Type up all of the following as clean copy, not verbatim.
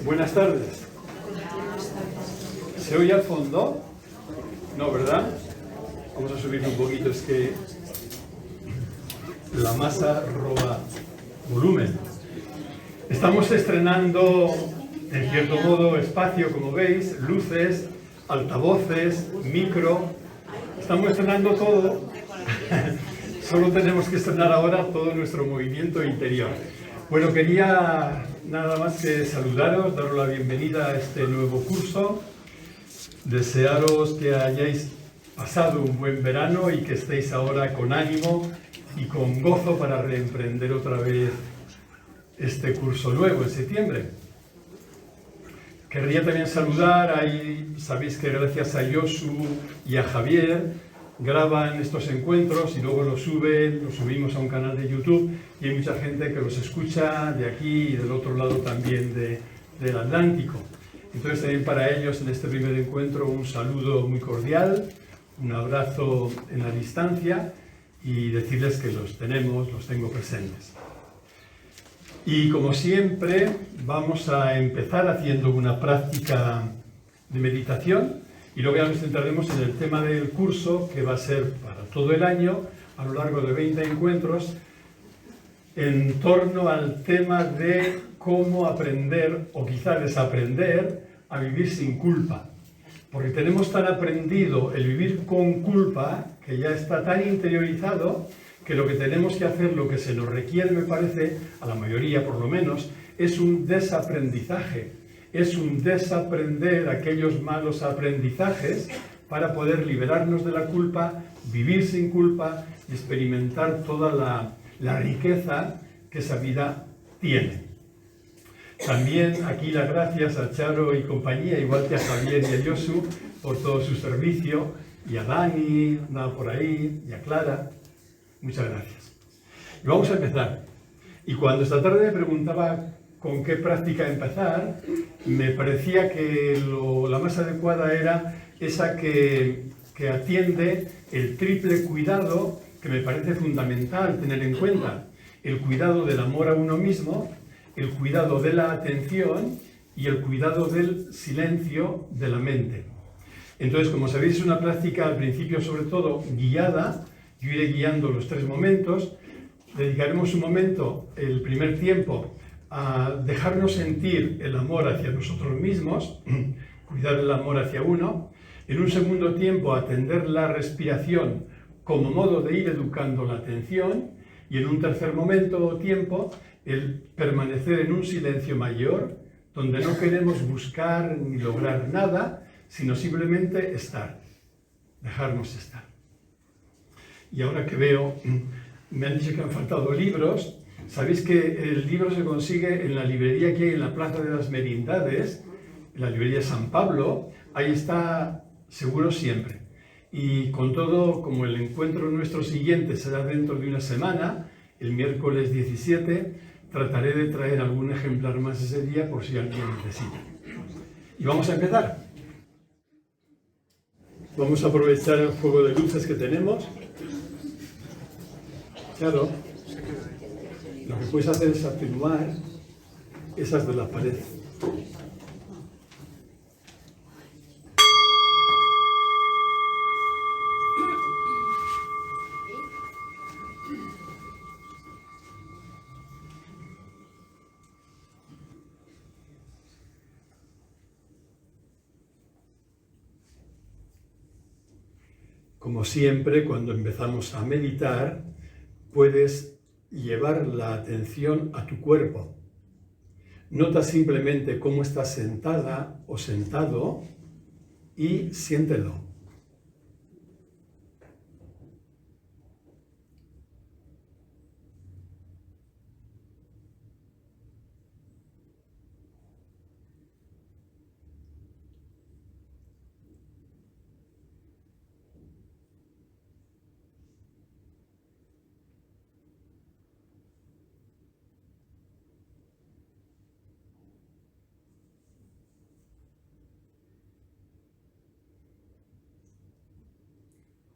Buenas tardes. ¿Se oye al fondo? No, ¿verdad? Vamos a subir un poquito, es que la masa roba volumen. Estamos estrenando, en cierto modo, espacio, como veis, luces, altavoces, micro. Estamos estrenando todo. Solo tenemos que estrenar ahora todo nuestro movimiento interior. Bueno, quería nada más que saludaros, daros la bienvenida a este nuevo curso, desearos que hayáis pasado un buen verano y que estéis ahora con ánimo y con gozo para reemprender otra vez este curso nuevo en septiembre. Querría también saludar, ahí sabéis que gracias a Josu y a Javier graban estos encuentros y luego los subimos a un canal de YouTube y hay mucha gente que los escucha de aquí y del otro lado también del Atlántico. Entonces también para ellos en este primer encuentro un saludo muy cordial, un abrazo en la distancia y decirles que los tengo presentes. Y como siempre vamos a empezar haciendo una práctica de meditación. Y luego ya nos centraremos en el tema del curso, que va a ser para todo el año, a lo largo de 20 encuentros, en torno al tema de cómo aprender, o quizá desaprender, a vivir sin culpa. Porque tenemos tan aprendido el vivir con culpa, que ya está tan interiorizado, que lo que tenemos que hacer, lo que se nos requiere, me parece, a la mayoría por lo menos, es un desaprendizaje. Es un desaprender aquellos malos aprendizajes para poder liberarnos de la culpa, vivir sin culpa y experimentar toda la riqueza que esa vida tiene. También aquí las gracias a Charo y compañía, igual que a Javier y a Josu, por todo su servicio, y a Dani, nada por ahí, y a Clara. Muchas gracias. Y vamos a empezar. Y cuando esta tarde me preguntaba con qué práctica empezar, me parecía que la más adecuada era esa que atiende el triple cuidado que me parece fundamental tener en cuenta. El cuidado del amor a uno mismo, el cuidado de la atención y el cuidado del silencio de la mente. Entonces, como sabéis, es una práctica al principio sobre todo guiada. Yo iré guiando los 3 momentos. Dedicaremos un momento, el primer tiempo, a dejarnos sentir el amor hacia nosotros mismos, cuidar el amor hacia uno. En un segundo tiempo, atender la respiración como modo de ir educando la atención. Y en un tercer momento o tiempo, el permanecer en un silencio mayor, donde no queremos buscar ni lograr nada, sino simplemente estar, dejarnos estar. Y ahora que veo, me han dicho que han faltado libros. Sabéis que el libro se consigue en la librería que hay en la Plaza de las Merindades, en la librería San Pablo. Ahí está seguro siempre. Y con todo, como el encuentro nuestro siguiente será dentro de una semana, el miércoles 17, trataré de traer algún ejemplar más ese día por si alguien necesita. Y vamos a empezar. Vamos a aprovechar el juego de luces que tenemos. Claro. Lo que puedes hacer es atenuar esas de la pared. Como siempre, cuando empezamos a meditar, puedes llevar la atención a tu cuerpo. Nota simplemente cómo estás sentada o sentado y siéntelo.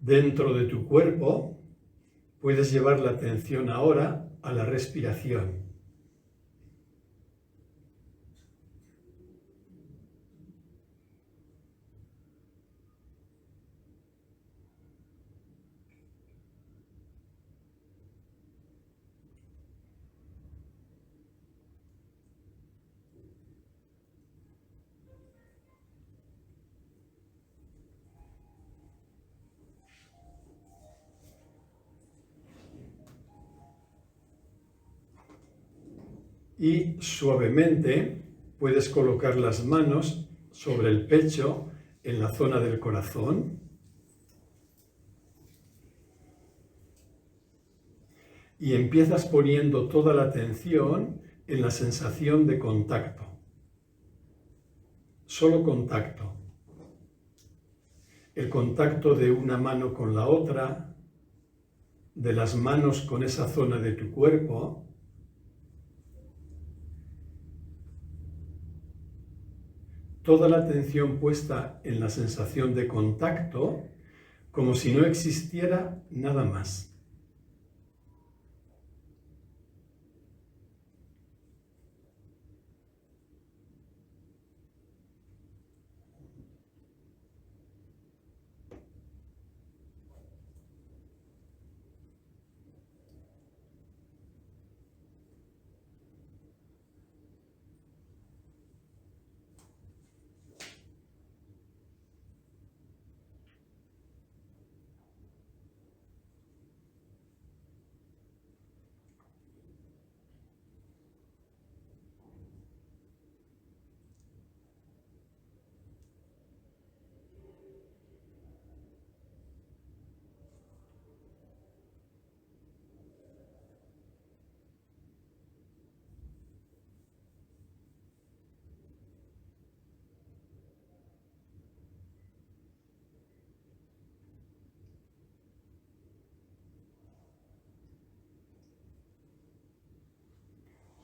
Dentro de tu cuerpo, puedes llevar la atención ahora a la respiración. y suavemente puedes colocar las manos sobre el pecho en la zona del corazón y empiezas poniendo toda la atención en la sensación de contacto. Solo contacto. El contacto de una mano con la otra, de las manos con esa zona de tu cuerpo. Toda la atención puesta en la sensación de contacto, como si no existiera nada más.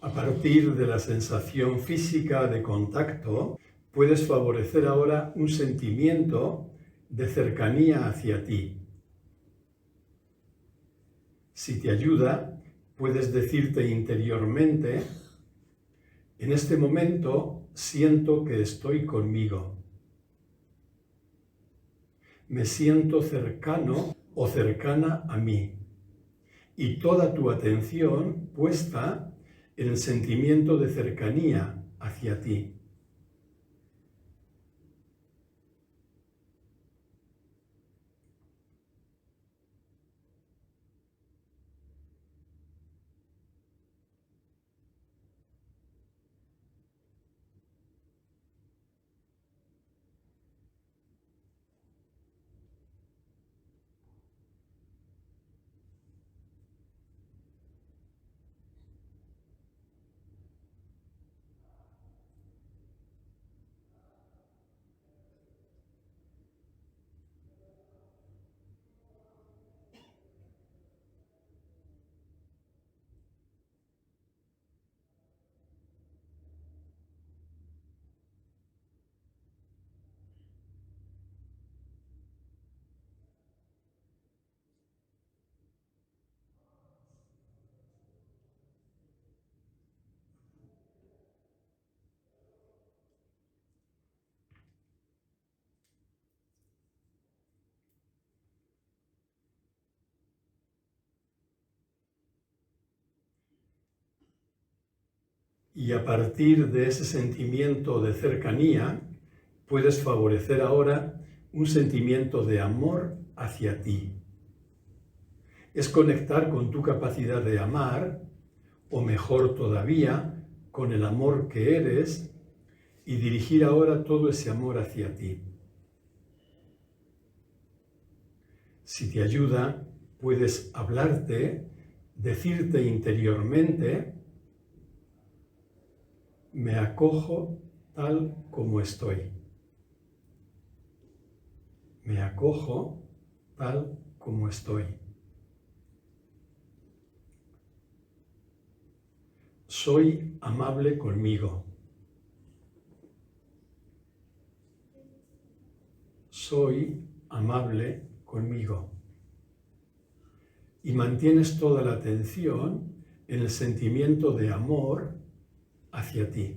A partir de la sensación física de contacto, puedes favorecer ahora un sentimiento de cercanía hacia ti. Si te ayuda, puedes decirte interiormente: en este momento siento que estoy conmigo. Me siento cercano o cercana a mí. Y toda tu atención puesta en el sentimiento de cercanía hacia ti. Y a partir de ese sentimiento de cercanía, puedes favorecer ahora un sentimiento de amor hacia ti. Es conectar con tu capacidad de amar, o mejor todavía, con el amor que eres, y dirigir ahora todo ese amor hacia ti. Si te ayuda, puedes hablarte, decirte interiormente: me acojo tal como estoy. Me acojo tal como estoy. Soy amable conmigo. Soy amable conmigo. Y mantienes toda la atención en el sentimiento de amor hacia ti.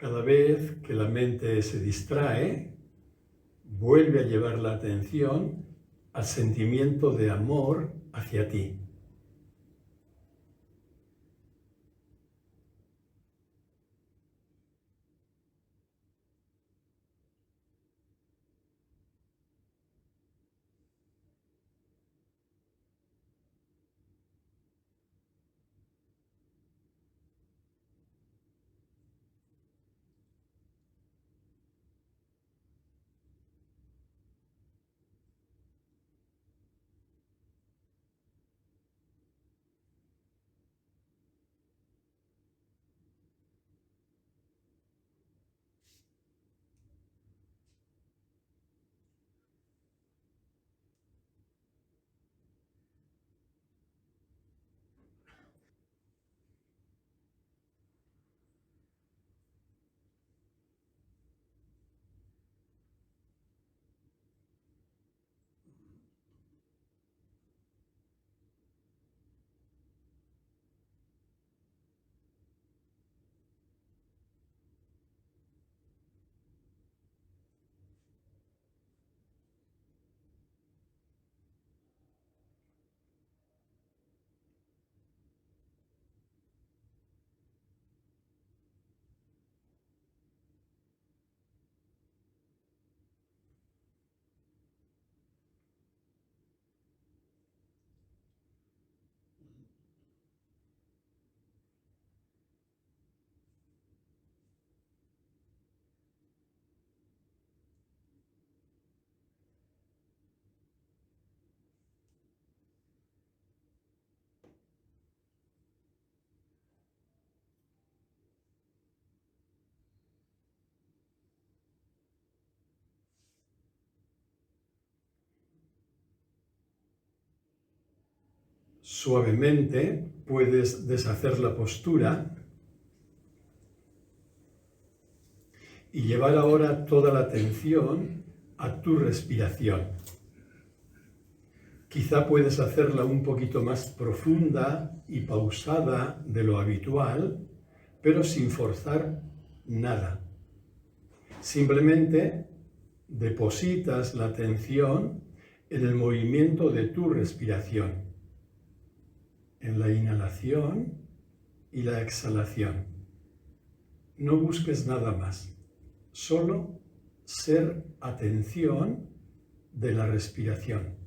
Cada vez que la mente se distrae, vuelve a llevar la atención al sentimiento de amor hacia ti. Suavemente puedes deshacer la postura y llevar ahora toda la atención a tu respiración. Quizá puedes hacerla un poquito más profunda y pausada de lo habitual, pero sin forzar nada. Simplemente depositas la atención en el movimiento de tu respiración, en la inhalación y la exhalación. No busques nada más, solo ser atención de la respiración.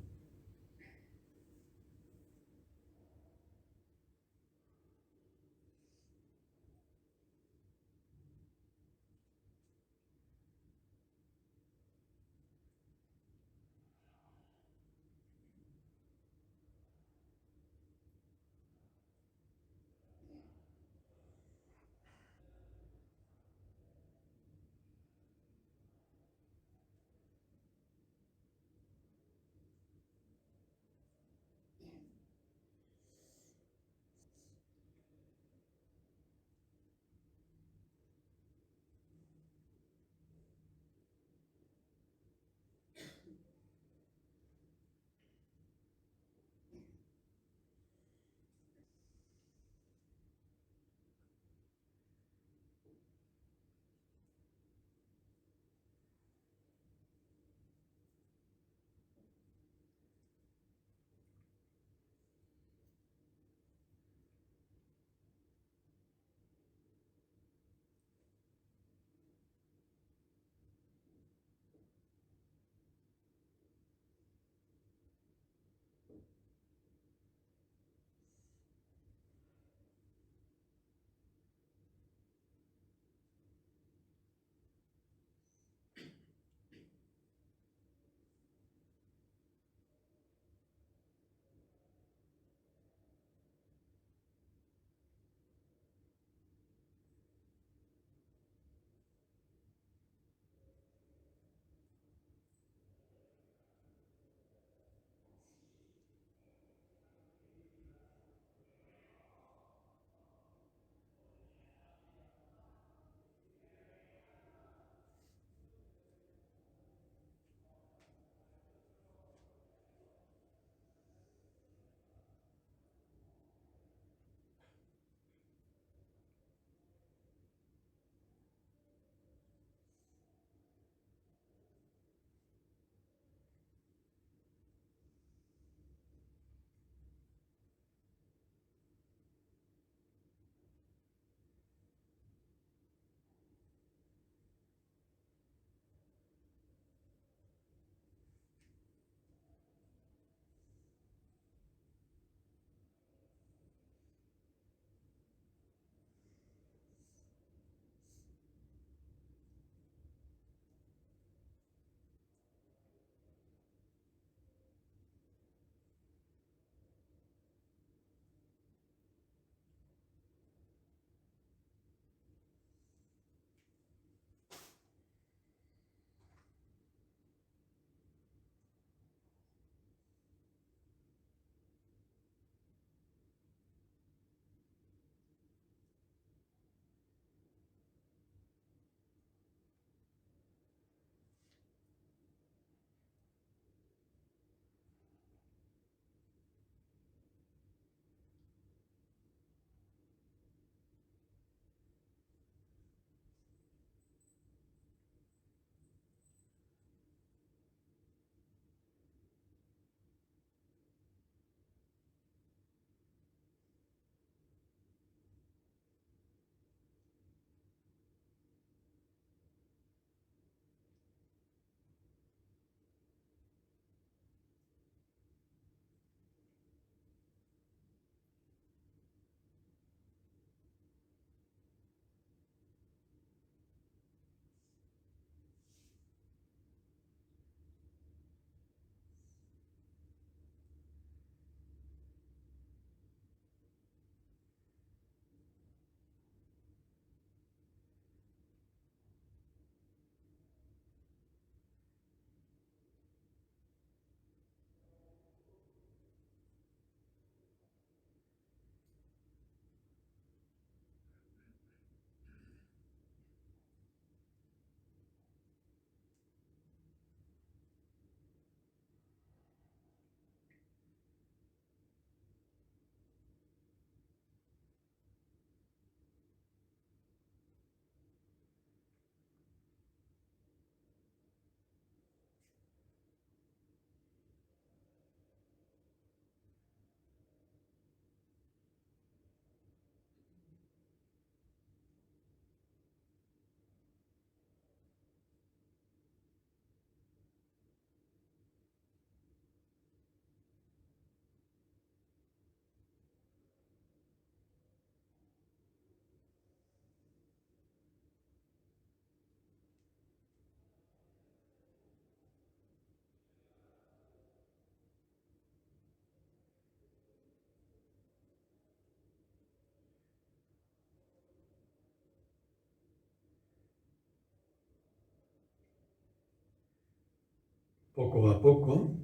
Poco a poco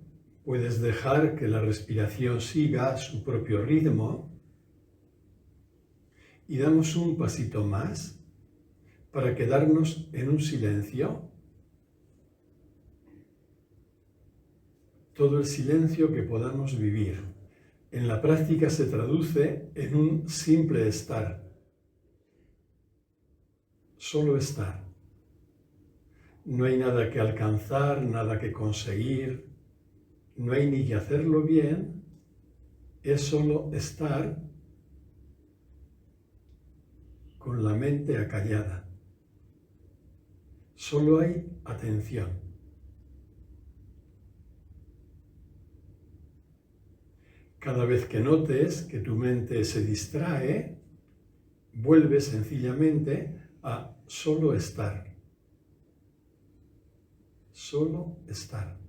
puedes dejar que la respiración siga su propio ritmo y damos un pasito más para quedarnos en un silencio, todo el silencio que podamos vivir. En la práctica se traduce en un simple estar, solo estar. No hay nada que alcanzar, nada que conseguir, no hay ni que hacerlo bien, es solo estar con la mente acallada. Solo hay atención. Cada vez que notes que tu mente se distrae, vuelve sencillamente a solo estar. Solo estar.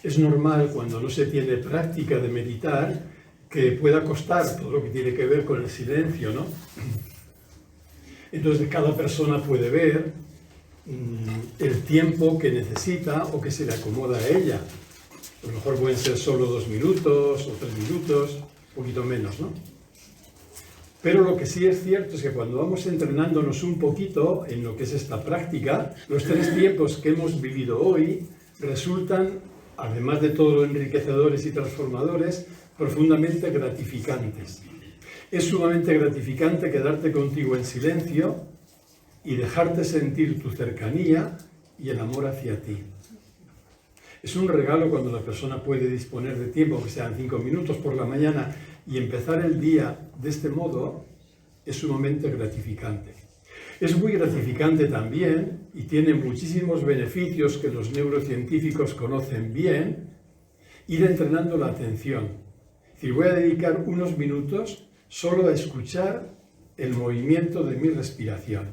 Es normal, cuando no se tiene práctica de meditar, que pueda costar todo lo que tiene que ver con el silencio, ¿no? Entonces cada persona puede ver el tiempo que necesita o que se le acomoda a ella. A lo mejor pueden ser solo 2 minutos o 3 minutos, un poquito menos, ¿no? Pero lo que sí es cierto es que cuando vamos entrenándonos un poquito en lo que es esta práctica, los 3 tiempos que hemos vivido hoy resultan, además de todo lo enriquecedores y transformadores, profundamente gratificantes. Es sumamente gratificante quedarte contigo en silencio y dejarte sentir tu cercanía y el amor hacia ti. Es un regalo cuando la persona puede disponer de tiempo, que sean 5 minutos por la mañana, y empezar el día de este modo es sumamente gratificante. Es muy gratificante también, y tiene muchísimos beneficios que los neurocientíficos conocen bien, ir entrenando la atención. Es decir, voy a dedicar unos minutos solo a escuchar el movimiento de mi respiración.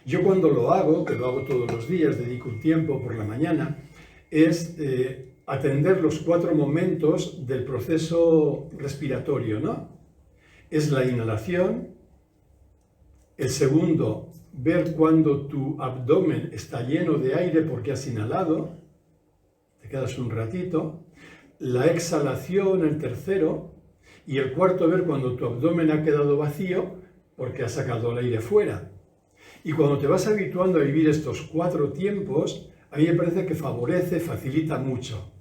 Yo cuando lo hago, que lo hago todos los días, dedico un tiempo por la mañana, es atender los 4 momentos del proceso respiratorio, ¿no? Es la inhalación, el segundo, ver cuando tu abdomen está lleno de aire porque has inhalado, te quedas un ratito, la exhalación, el tercero, y el cuarto, ver cuando tu abdomen ha quedado vacío porque has sacado el aire fuera. Y cuando te vas habituando a vivir estos 4 tiempos, a mí me parece que favorece, facilita mucho.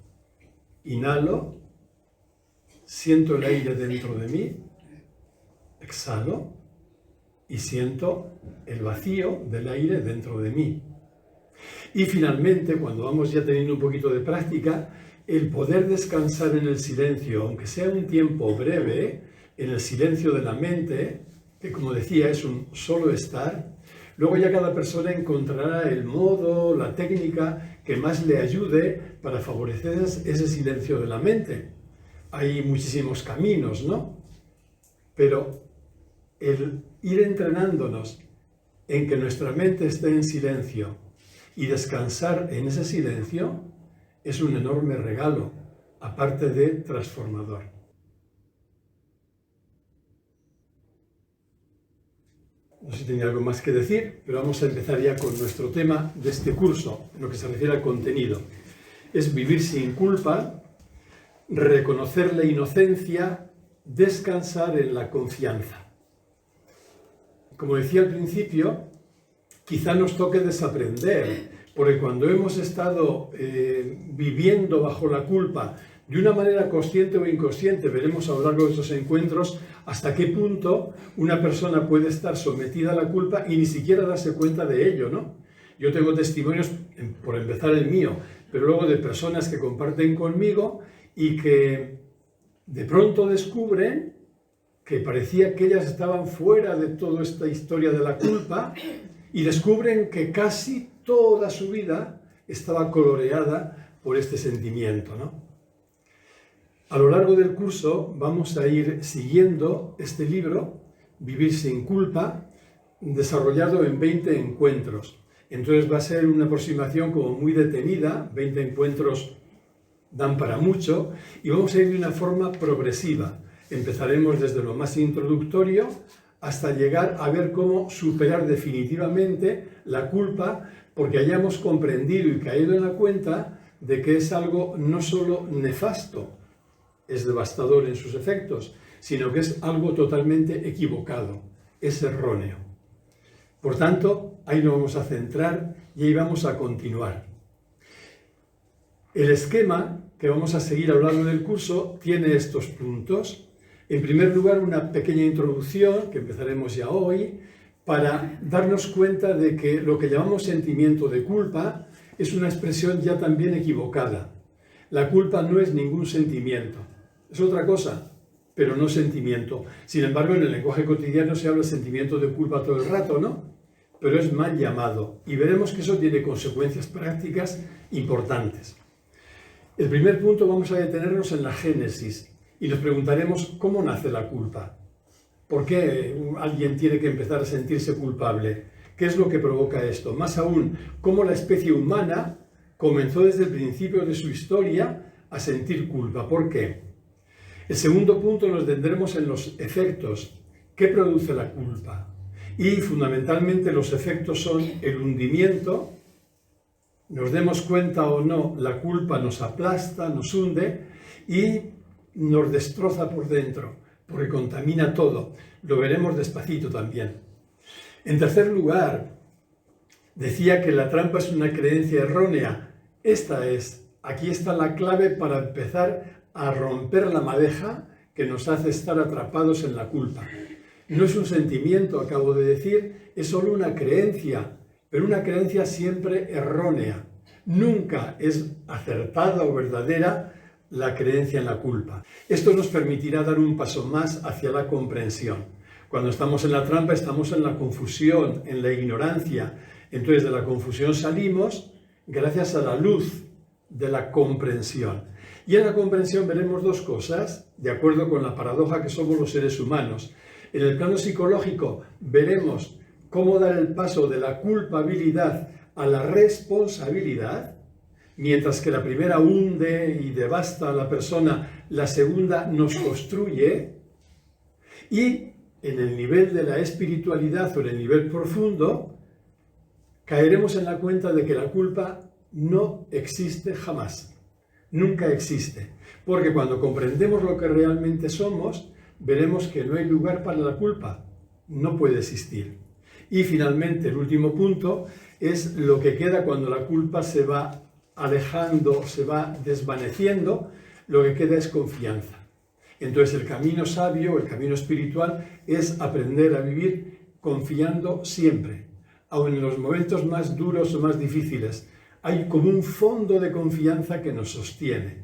Inhalo, siento el aire dentro de mí, exhalo y siento el vacío del aire dentro de mí. Y finalmente, cuando vamos ya teniendo un poquito de práctica, el poder descansar en el silencio, aunque sea un tiempo breve, en el silencio de la mente, que como decía es un solo estar, luego ya cada persona encontrará el modo, la técnica que más le ayude para favorecer ese silencio de la mente. Hay muchísimos caminos, ¿no? Pero el ir entrenándonos en que nuestra mente esté en silencio y descansar en ese silencio es un enorme regalo, aparte de transformador. No sé si tenía algo más que decir, pero vamos a empezar ya con nuestro tema de este curso, en lo que se refiere al contenido. Es vivir sin culpa, reconocer la inocencia, descansar en la confianza. Como decía al principio, quizá nos toque desaprender, porque cuando hemos estado viviendo bajo la culpa de una manera consciente o inconsciente, veremos a lo largo de estos encuentros hasta qué punto una persona puede estar sometida a la culpa y ni siquiera darse cuenta de ello, ¿no? Yo tengo testimonios, por empezar el mío, pero luego de personas que comparten conmigo y que de pronto descubren que parecía que ellas estaban fuera de toda esta historia de la culpa y descubren que casi toda su vida estaba coloreada por este sentimiento, ¿no? A lo largo del curso vamos a ir siguiendo este libro, Vivir sin culpa, desarrollado en 20 encuentros. Entonces va a ser una aproximación como muy detenida, 20 encuentros dan para mucho, y vamos a ir de una forma progresiva. Empezaremos desde lo más introductorio hasta llegar a ver cómo superar definitivamente la culpa, porque hayamos comprendido y caído en la cuenta de que es algo no solo nefasto, es devastador en sus efectos, sino que es algo totalmente equivocado, es erróneo. Por tanto, ahí nos vamos a centrar y ahí vamos a continuar. El esquema que vamos a seguir a lo largo del curso tiene estos puntos. En primer lugar, una pequeña introducción, que empezaremos ya hoy, para darnos cuenta de que lo que llamamos sentimiento de culpa es una expresión ya también equivocada. La culpa no es ningún sentimiento. Es otra cosa, pero no sentimiento. Sin embargo, en el lenguaje cotidiano se habla de sentimiento de culpa todo el rato, ¿no? Pero es mal llamado. Y veremos que eso tiene consecuencias prácticas importantes. El primer punto, vamos a detenernos en la génesis y nos preguntaremos cómo nace la culpa. ¿Por qué alguien tiene que empezar a sentirse culpable? ¿Qué es lo que provoca esto? Más aún, cómo la especie humana comenzó desde el principio de su historia a sentir culpa. ¿Por qué? El segundo punto nos tendremos en los efectos. ¿Qué produce la culpa? Y fundamentalmente los efectos son el hundimiento. Nos demos cuenta o no, la culpa nos aplasta, nos hunde y nos destroza por dentro, porque contamina todo. Lo veremos despacito también. En tercer lugar, decía que la trampa es una creencia errónea. Aquí está la clave para empezar a romper la madeja que nos hace estar atrapados en la culpa. No es un sentimiento, acabo de decir, es solo una creencia, pero una creencia siempre errónea. Nunca es acertada o verdadera la creencia en la culpa. Esto nos permitirá dar un paso más hacia la comprensión. Cuando estamos en la trampa estamos en la confusión, en la ignorancia. Entonces de la confusión salimos gracias a la luz de la comprensión. Y en la comprensión veremos dos cosas, de acuerdo con la paradoja que somos los seres humanos. En el plano psicológico veremos cómo dar el paso de la culpabilidad a la responsabilidad, mientras que la primera hunde y devasta a la persona, la segunda nos construye. Y en el nivel de la espiritualidad o en el nivel profundo, caeremos en la cuenta de que la culpa no existe jamás. Nunca existe. Porque cuando comprendemos lo que realmente somos, veremos que no hay lugar para la culpa. No puede existir. Y finalmente, el último punto es lo que queda cuando la culpa se va alejando, se va desvaneciendo, lo que queda es confianza. Entonces el camino sabio, el camino espiritual, es aprender a vivir confiando siempre, aun en los momentos más duros o más difíciles. Hay como un fondo de confianza que nos sostiene.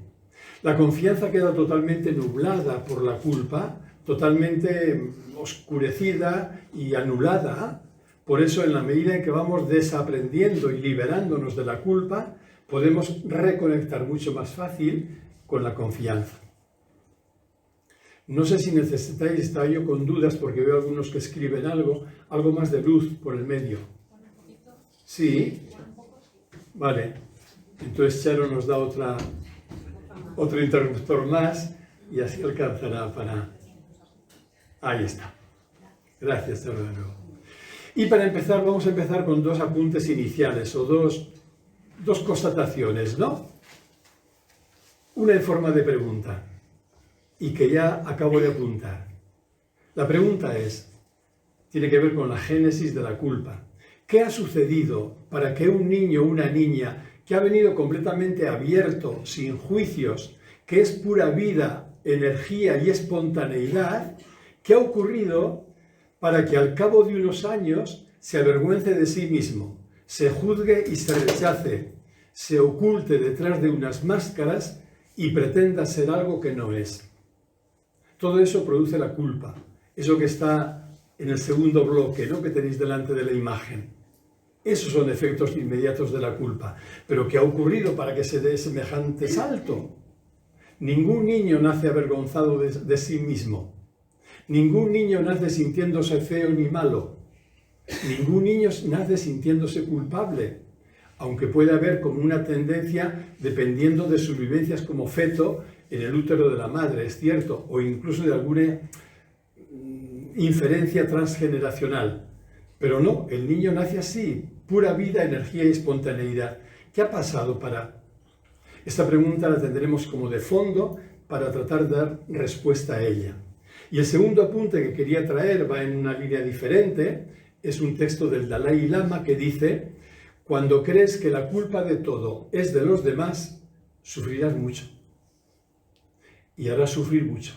La confianza queda totalmente nublada por la culpa, totalmente oscurecida y anulada. Por eso, en la medida en que vamos desaprendiendo y liberándonos de la culpa, podemos reconectar mucho más fácil con la confianza. No sé si necesitáis, estaba yo con dudas porque veo algunos que escriben algo más de luz por el medio. Sí. Vale. Entonces Charo nos da otro interruptor más y así alcanzará para... Ahí está. Gracias, Charo, de nuevo. Y para empezar, vamos a empezar con dos apuntes iniciales o dos constataciones, ¿no? Una en forma de pregunta y que ya acabo de apuntar. La pregunta tiene que ver con la génesis de la culpa. ¿Qué ha sucedido para que un niño o una niña que ha venido completamente abierto, sin juicios, que es pura vida, energía y espontaneidad, qué ha ocurrido para que al cabo de unos años se avergüence de sí mismo, se juzgue y se rechace, se oculte detrás de unas máscaras y pretenda ser algo que no es? Todo eso produce la culpa, eso que está en el segundo bloque, ¿no?, que tenéis delante de la imagen. Esos son efectos inmediatos de la culpa. ¿Pero qué ha ocurrido para que se dé semejante salto? Ningún niño nace avergonzado de sí mismo. Ningún niño nace sintiéndose feo ni malo. Ningún niño nace sintiéndose culpable, aunque puede haber como una tendencia dependiendo de sus vivencias como feto en el útero de la madre, es cierto, o incluso de alguna inferencia transgeneracional. Pero no, el niño nace así, pura vida, energía y espontaneidad. ¿Qué ha pasado para...? Esta pregunta la tendremos como de fondo para tratar de dar respuesta a ella. Y el segundo apunte que quería traer va en una línea diferente. Es un texto del Dalai Lama que dice: cuando crees que la culpa de todo es de los demás, sufrirás mucho. Y harás sufrir mucho.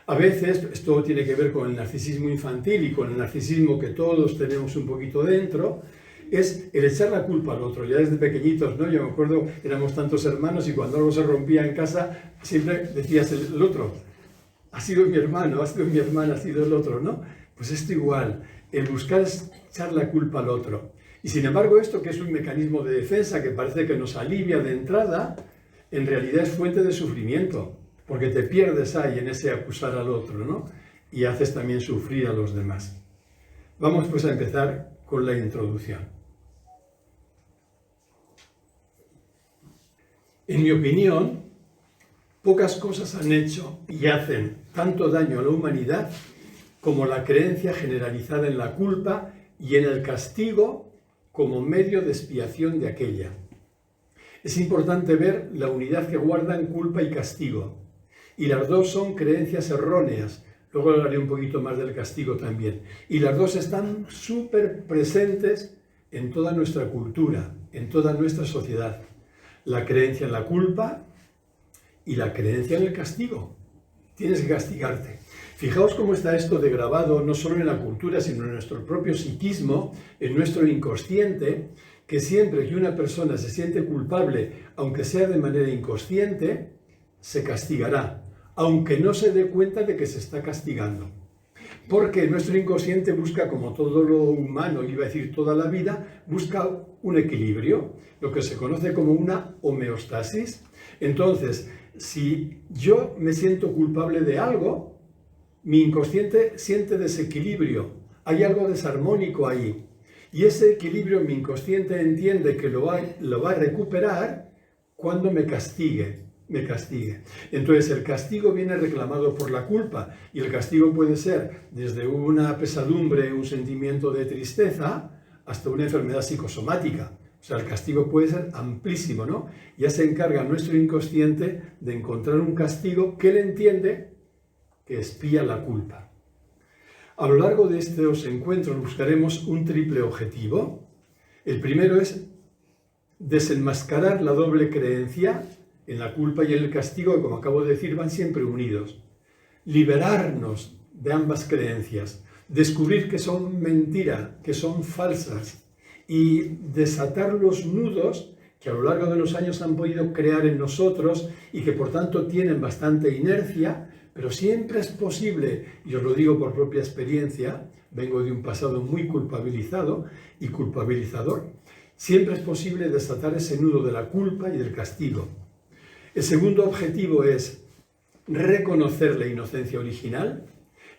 A veces, esto tiene que ver con el narcisismo infantil y con el narcisismo que todos tenemos un poquito dentro, es el echar la culpa al otro. Ya desde pequeñitos, ¿no? Yo me acuerdo, éramos tantos hermanos y cuando algo se rompía en casa, siempre decías el otro. Ha sido mi hermano, ha sido mi hermana, ha sido el otro, ¿no? Pues esto igual, el buscar es echar la culpa al otro. Y sin embargo, esto que es un mecanismo de defensa que parece que nos alivia de entrada, en realidad es fuente de sufrimiento, porque te pierdes ahí en ese acusar al otro, ¿no? Y haces también sufrir a los demás. Vamos pues a empezar con la introducción. En mi opinión, pocas cosas han hecho y hacen tanto daño a la humanidad como la creencia generalizada en la culpa y en el castigo como medio de expiación de aquella. Es importante ver la unidad que guardan culpa y castigo, y las dos son creencias erróneas. Luego hablaré un poquito más del castigo también. Y las dos están súper presentes en toda nuestra cultura, en toda nuestra sociedad. La creencia en la culpa y la creencia en el castigo. Tienes que castigarte. Fijaos cómo está esto de grabado no solo en la cultura, sino en nuestro propio psiquismo, en nuestro inconsciente, que siempre que una persona se siente culpable, aunque sea de manera inconsciente, se castigará, aunque no se dé cuenta de que se está castigando. Porque nuestro inconsciente busca, como todo lo humano, iba a decir toda la vida, busca un equilibrio, lo que se conoce como una homeostasis. Entonces, si yo me siento culpable de algo, mi inconsciente siente desequilibrio, hay algo desarmónico ahí. Y ese equilibrio mi inconsciente entiende que lo va a recuperar cuando me castigue. Entonces el castigo viene reclamado por la culpa, y el castigo puede ser desde una pesadumbre, un sentimiento de tristeza, hasta una enfermedad psicosomática. O sea, el castigo puede ser amplísimo, ¿no? Ya se encarga nuestro inconsciente de encontrar un castigo que él entiende que expía la culpa. A lo largo de estos encuentros buscaremos un triple objetivo. El primero es desenmascarar la doble creencia en la culpa y en el castigo, que, como acabo de decir, van siempre unidos. Liberarnos de ambas creencias, descubrir que son mentira, que son falsas, y desatar los nudos que a lo largo de los años han podido crear en nosotros y que por tanto tienen bastante inercia, pero siempre es posible, y os lo digo por propia experiencia, vengo de un pasado muy culpabilizado y culpabilizador, siempre es posible desatar ese nudo de la culpa y del castigo. El segundo objetivo es reconocer la inocencia original.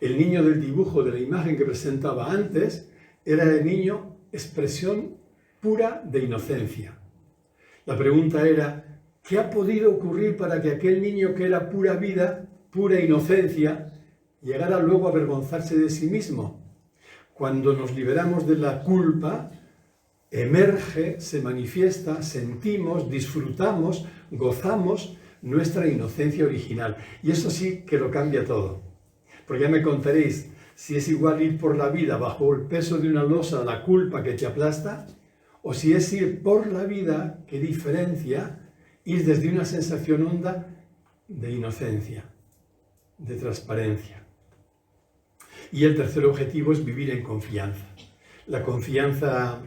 El niño del dibujo, de la imagen que presentaba antes, era el niño expresión pura de inocencia. La pregunta era, ¿qué ha podido ocurrir para que aquel niño que era pura vida, pura inocencia, llegara luego a avergonzarse de sí mismo? Cuando nos liberamos de la culpa, emerge, se manifiesta, sentimos, disfrutamos, gozamos nuestra inocencia original. Y eso sí que lo cambia todo. Porque ya me contaréis si es igual ir por la vida bajo el peso de una losa, la culpa que te aplasta, o si es ir por la vida, que diferencia, ir desde una sensación honda de inocencia, de transparencia. Y el tercer objetivo es vivir en confianza. La confianza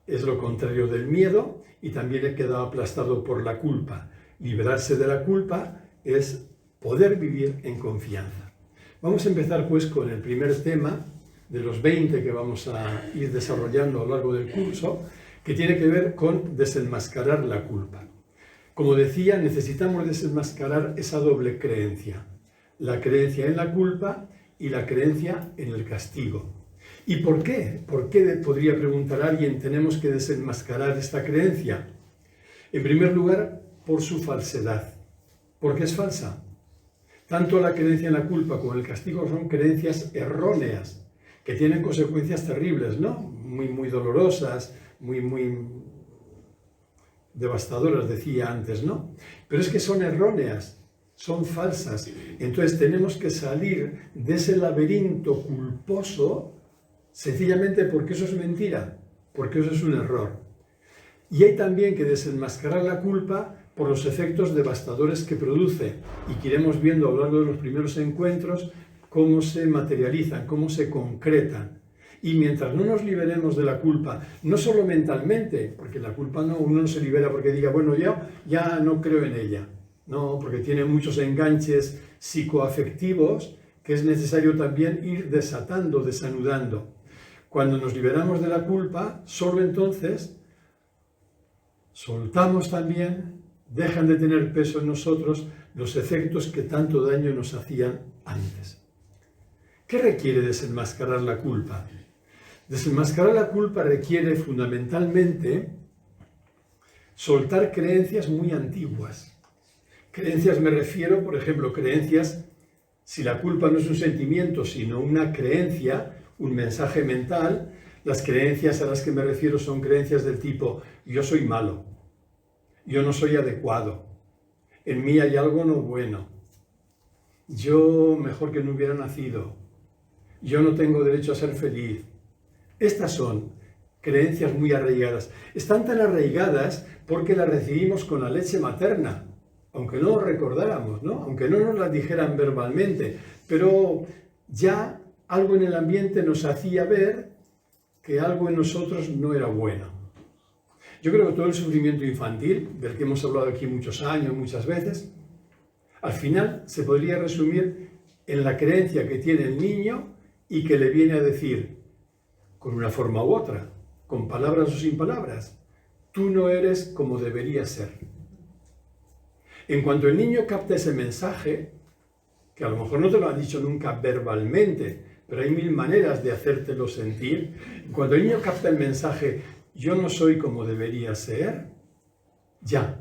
es lo contrario del miedo y también he quedado aplastado por la culpa. Liberarse de la culpa es poder vivir en confianza. Vamos a empezar pues con el primer tema de los 20 que vamos a ir desarrollando a lo largo del curso, que tiene que ver con desenmascarar la culpa. Como decía, necesitamos desenmascarar esa doble creencia, la creencia en la culpa y la creencia en el castigo. ¿Y por qué? ¿Por qué, podría preguntar alguien, tenemos que desenmascarar esta creencia? En primer lugar, por su falsedad. ¿Por qué es falsa? Tanto la creencia en la culpa como el castigo son creencias erróneas, que tienen consecuencias terribles, ¿no? Muy dolorosas, muy devastadoras, decía antes, ¿no? Pero es que son erróneas, son falsas. Entonces tenemos que salir de ese laberinto culposo sencillamente porque eso es mentira, porque eso es un error. Y hay también que desenmascarar la culpa por los efectos devastadores que produce y que iremos viendo a lo largo de los primeros encuentros cómo se materializan, cómo se concretan. Y mientras no nos liberemos de la culpa, no solo mentalmente, porque la culpa uno no se libera porque diga, bueno, yo ya no creo en ella. No, porque tiene muchos enganches psicoafectivos que es necesario también ir desatando, desanudando. Cuando nos liberamos de la culpa, solo entonces soltamos también, dejan de tener peso en nosotros los efectos que tanto daño nos hacían antes. ¿Qué requiere desenmascarar la culpa? Desenmascarar la culpa requiere fundamentalmente soltar creencias muy antiguas. Creencias me refiero, por ejemplo, creencias, si la culpa no es un sentimiento, sino una creencia, un mensaje mental, las creencias a las que me refiero son creencias del tipo, yo soy malo, yo no soy adecuado, en mí hay algo no bueno, yo mejor que no hubiera nacido, yo no tengo derecho a ser feliz. Estas son creencias muy arraigadas. Están tan arraigadas porque las recibimos con la leche materna, aunque no lo recordáramos, ¿no? Aunque no nos las dijeran verbalmente, pero ya algo en el ambiente nos hacía ver que algo en nosotros no era bueno. Yo creo que todo el sufrimiento infantil, del que hemos hablado aquí muchos años, muchas veces, al final se podría resumir en la creencia que tiene el niño y que le viene a decir, con una forma u otra, con palabras o sin palabras, tú no eres como deberías ser. En cuanto el niño capta ese mensaje, que a lo mejor no te lo ha dicho nunca verbalmente, pero hay mil maneras de hacértelo sentir, cuando el niño capta el mensaje, yo no soy como debería ser, ya,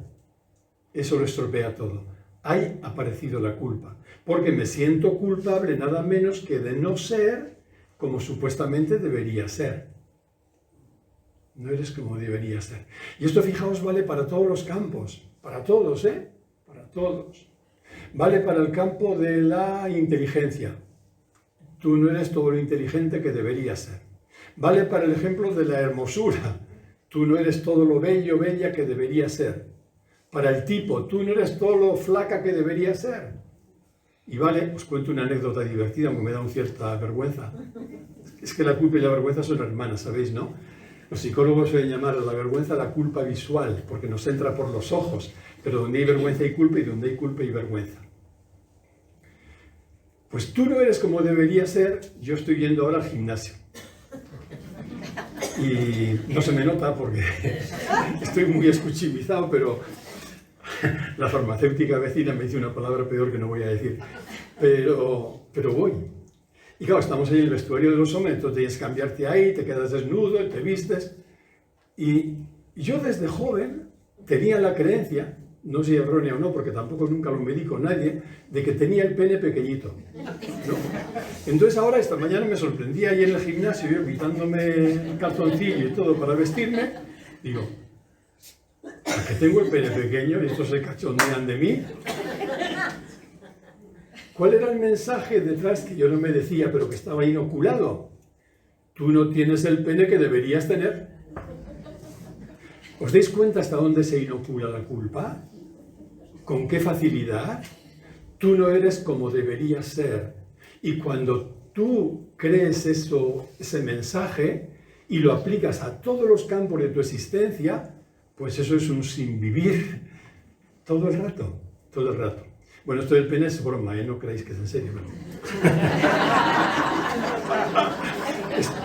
eso lo estropea todo. Ahí ha aparecido la culpa, porque me siento culpable nada menos que de no ser como supuestamente debería ser. No eres como debería ser. Y esto, fijaos, vale para todos los campos, para todos, para todos. Vale para el campo de la inteligencia. Tú no eres todo lo inteligente que deberías ser. Vale para el ejemplo de la hermosura. Tú no eres todo lo bello, bella que deberías ser. Para el tipo, tú no eres todo lo flaca que deberías ser. Y vale, os cuento una anécdota divertida, aunque me da cierta vergüenza. Es que la culpa y la vergüenza son hermanas, ¿sabéis, no? Los psicólogos suelen llamar a la vergüenza la culpa visual, porque nos entra por los ojos. Pero donde hay vergüenza hay culpa y donde hay culpa hay vergüenza. Pues tú no eres como debería ser, yo estoy yendo ahora al gimnasio. Y no se me nota porque estoy muy escuchimizado, pero la farmacéutica vecina me dice una palabra peor que no voy a decir. Pero voy. Y claro, estamos ahí en el vestuario de los hombres, entonces tienes que cambiarte ahí, te quedas desnudo, te vistes. Y yo desde joven tenía la creencia, no sé si errónea o no, porque tampoco nunca lo medí con nadie, de que tenía el pene pequeñito, ¿no? Entonces ahora, esta mañana me sorprendía ahí en el gimnasio, yo quitándome el calzoncillo y todo para vestirme, digo, ¿a que tengo el pene pequeño y estos se cachondean de mí? ¿Cuál era el mensaje detrás que yo no me decía, pero que estaba inoculado? Tú no tienes el pene que deberías tener. ¿Os dais cuenta hasta dónde se inocula la culpa? ¿Con qué facilidad? Tú no eres como deberías ser. Y cuando tú crees ese mensaje y lo aplicas a todos los campos de tu existencia, pues eso es un sinvivir todo el rato, todo el rato. Bueno, esto del pene es broma, no creáis que es en serio. ¿No?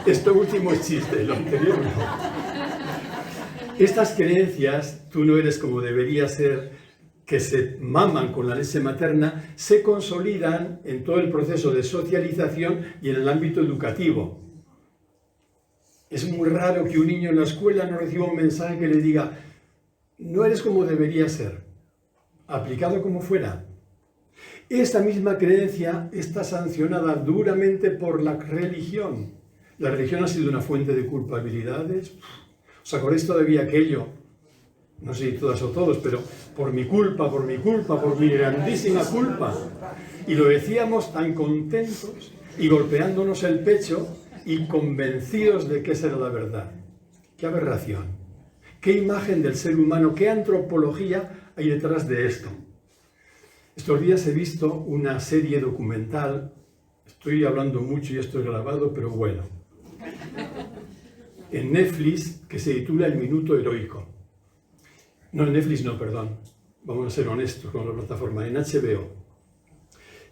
Esto último es chiste, lo anterior no. Estas creencias, tú no eres como deberías ser, que se maman con la leche materna, se consolidan en todo el proceso de socialización y en el ámbito educativo. Es muy raro que un niño en la escuela no reciba un mensaje que le diga, no eres como deberías ser, aplicado como fuera. Esta misma creencia está sancionada duramente por la religión. La religión ha sido una fuente de culpabilidades. ¿Os acordáis todavía aquello? No sé si todas o todos, pero por mi culpa, por mi culpa, por mi grandísima culpa. Y lo decíamos tan contentos y golpeándonos el pecho y convencidos de que esa era la verdad. ¡Qué aberración! ¿Qué imagen del ser humano, qué antropología hay detrás de esto? Estos días he visto una serie documental, estoy hablando mucho y esto es grabado, pero bueno, en Netflix, que se titula El Minuto Heroico. No, en Netflix no, perdón, vamos a ser honestos con la plataforma, en HBO.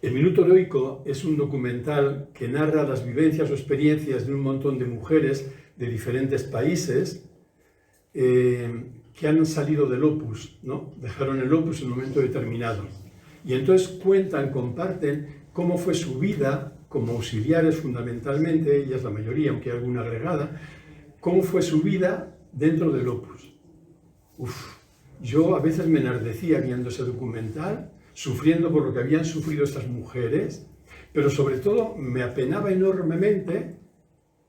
El Minuto Heroico es un documental que narra las vivencias o experiencias de un montón de mujeres de diferentes países que han salido del Opus, ¿no? Dejaron el Opus en un momento determinado. Y entonces cuentan, comparten cómo fue su vida como auxiliares fundamentalmente, ellas la mayoría, aunque hay alguna agregada, cómo fue su vida dentro del Opus. Uf, Yo a veces me enardecía viendo ese documental, sufriendo por lo que habían sufrido estas mujeres, pero sobre todo me apenaba enormemente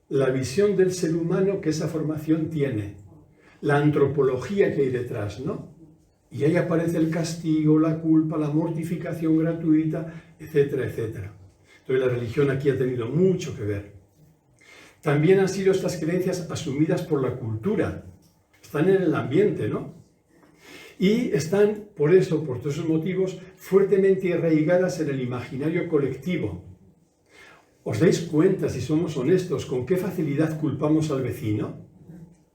la visión del ser humano que esa formación tiene, la antropología que hay detrás, ¿no? Y ahí aparece el castigo, la culpa, la mortificación gratuita, etcétera, etcétera. Entonces la religión aquí ha tenido mucho que ver. También han sido estas creencias asumidas por la cultura, están en el ambiente, ¿no? Y están, por eso, por todos esos motivos, fuertemente arraigadas en el imaginario colectivo. ¿Os dais cuenta, si somos honestos, con qué facilidad culpamos al vecino?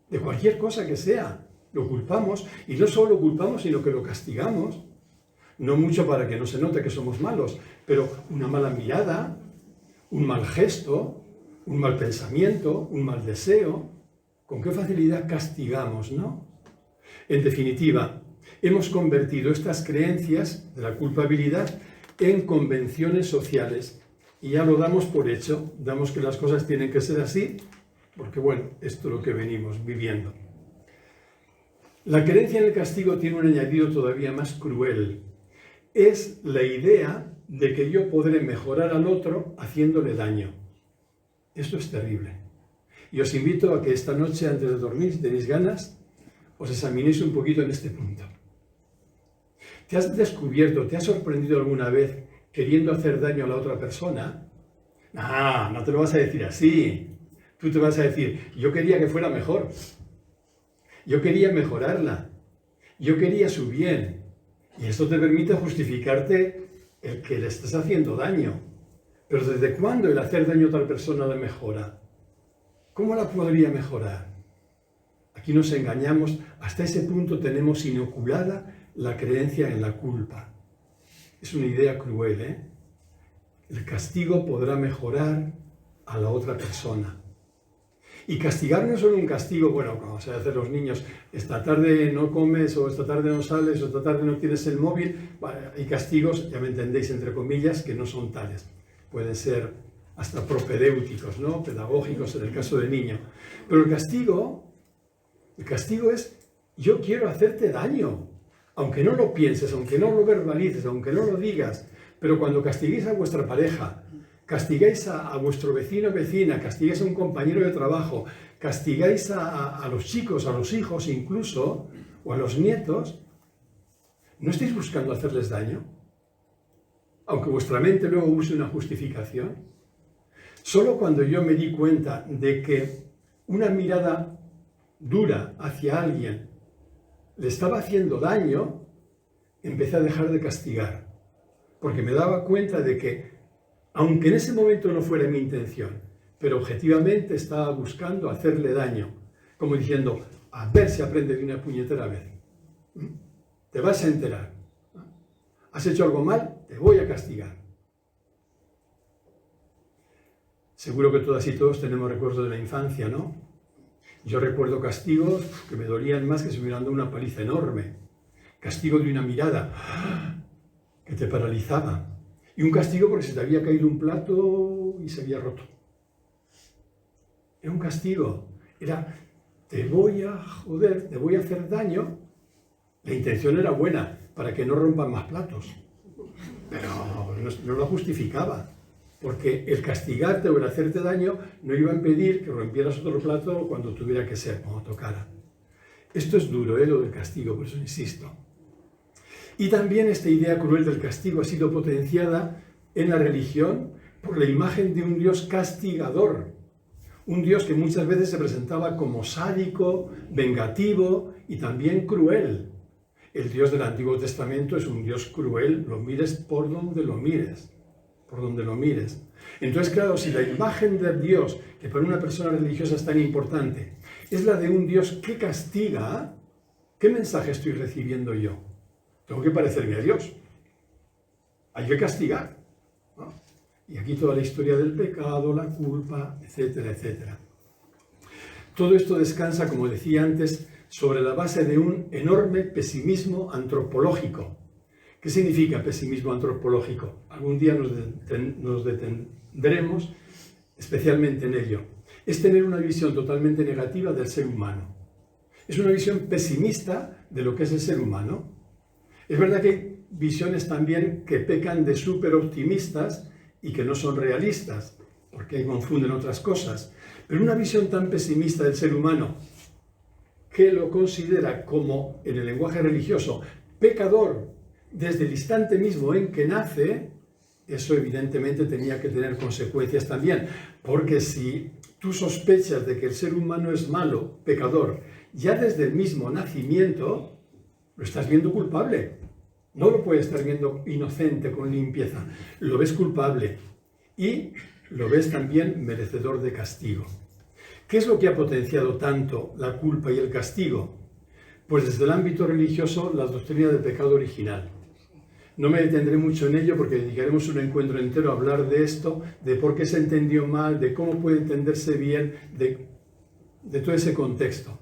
De cualquier cosa que sea, lo culpamos, y no solo lo culpamos, sino que lo castigamos. No mucho para que no se note que somos malos, pero una mala mirada, un mal gesto, un mal pensamiento, un mal deseo, con qué facilidad castigamos, ¿no? En definitiva, hemos convertido estas creencias de la culpabilidad en convenciones sociales y ya lo damos por hecho, damos que las cosas tienen que ser así, porque bueno, esto es lo que venimos viviendo. La creencia en el castigo tiene un añadido todavía más cruel. Es la idea de que yo podré mejorar al otro haciéndole daño. Esto es terrible. Y os invito a que esta noche, antes de dormir, si tenéis ganas, os examinéis un poquito en este punto. ¿Te has descubierto, te has sorprendido alguna vez queriendo hacer daño a la otra persona? No te lo vas a decir así. Tú te vas a decir, yo quería que fuera mejor. Yo quería mejorarla. Yo quería su bien. Y esto te permite justificarte el que le estás haciendo daño. Pero ¿desde cuándo el hacer daño a otra persona la mejora? ¿Cómo la podría mejorar? Aquí nos engañamos. Hasta ese punto tenemos inoculada la creencia en la culpa. Es una idea cruel, ¿eh? El castigo podrá mejorar a la otra persona. Y castigar no es solo un castigo, bueno, como se hace a los niños, esta tarde no comes, o esta tarde no sales, o esta tarde no tienes el móvil. Bueno, hay castigos, ya me entendéis, entre comillas, que no son tales. Pueden ser hasta propedéuticos, ¿no? Pedagógicos en el caso del niño. Pero el castigo es, yo quiero hacerte daño. Aunque no lo pienses, aunque no lo verbalices, aunque no lo digas, pero cuando castiguéis a vuestra pareja, castigáis a vuestro vecino o vecina, castigáis a un compañero de trabajo, castigáis a los chicos, a los hijos incluso, o a los nietos, ¿no estáis buscando hacerles daño? Aunque vuestra mente luego use una justificación. Solo cuando yo me di cuenta de que una mirada dura hacia alguien le estaba haciendo daño, empecé a dejar de castigar, porque me daba cuenta de que, aunque en ese momento no fuera mi intención, pero objetivamente estaba buscando hacerle daño, como diciendo, a ver si aprende de una puñetera vez. Te vas a enterar. ¿Has hecho algo mal? Te voy a castigar. Seguro que todas y todos tenemos recuerdos de la infancia, ¿no? Yo recuerdo castigos que me dolían más que si me hubieran dado una paliza enorme. Castigo de una mirada que te paralizaba. Y un castigo porque se te había caído un plato y se había roto. Era un castigo. Era, te voy a joder, te voy a hacer daño. La intención era buena, para que no rompan más platos. Pero no lo justificaba. Porque el castigarte o el hacerte daño no iba a impedir que rompieras otro plato cuando tuviera que ser, cuando tocara. Esto es duro, lo del castigo, por eso insisto. Y también esta idea cruel del castigo ha sido potenciada en la religión por la imagen de un Dios castigador. Un Dios que muchas veces se presentaba como sádico, vengativo y también cruel. El Dios del Antiguo Testamento es un Dios cruel, lo mires por donde lo mires. Por donde lo mires. Entonces, claro, si la imagen de Dios, que para una persona religiosa es tan importante, es la de un Dios que castiga, ¿qué mensaje estoy recibiendo yo? Tengo que parecerme a Dios. Hay que castigar, ¿no? Y aquí toda la historia del pecado, la culpa, etcétera, etcétera. Todo esto descansa, como decía antes, sobre la base de un enorme pesimismo antropológico. ¿Qué significa pesimismo antropológico? Algún día nos detendremos especialmente en ello. Es tener una visión totalmente negativa del ser humano. Es una visión pesimista de lo que es el ser humano. Es verdad que hay visiones también que pecan de súper optimistas y que no son realistas, porque confunden otras cosas. Pero una visión tan pesimista del ser humano, que lo considera como, en el lenguaje religioso, pecador desde el instante mismo en que nace, eso evidentemente tenía que tener consecuencias también, porque si tú sospechas de que el ser humano es malo, pecador, ya desde el mismo nacimiento, lo estás viendo culpable. No lo puedes estar viendo inocente, con limpieza. Lo ves culpable y lo ves también merecedor de castigo. ¿Qué es lo que ha potenciado tanto la culpa y el castigo? Pues desde el ámbito religioso, la doctrina del pecado original. No me detendré mucho en ello porque dedicaremos un encuentro entero a hablar de esto, de por qué se entendió mal, de cómo puede entenderse bien, de todo ese contexto.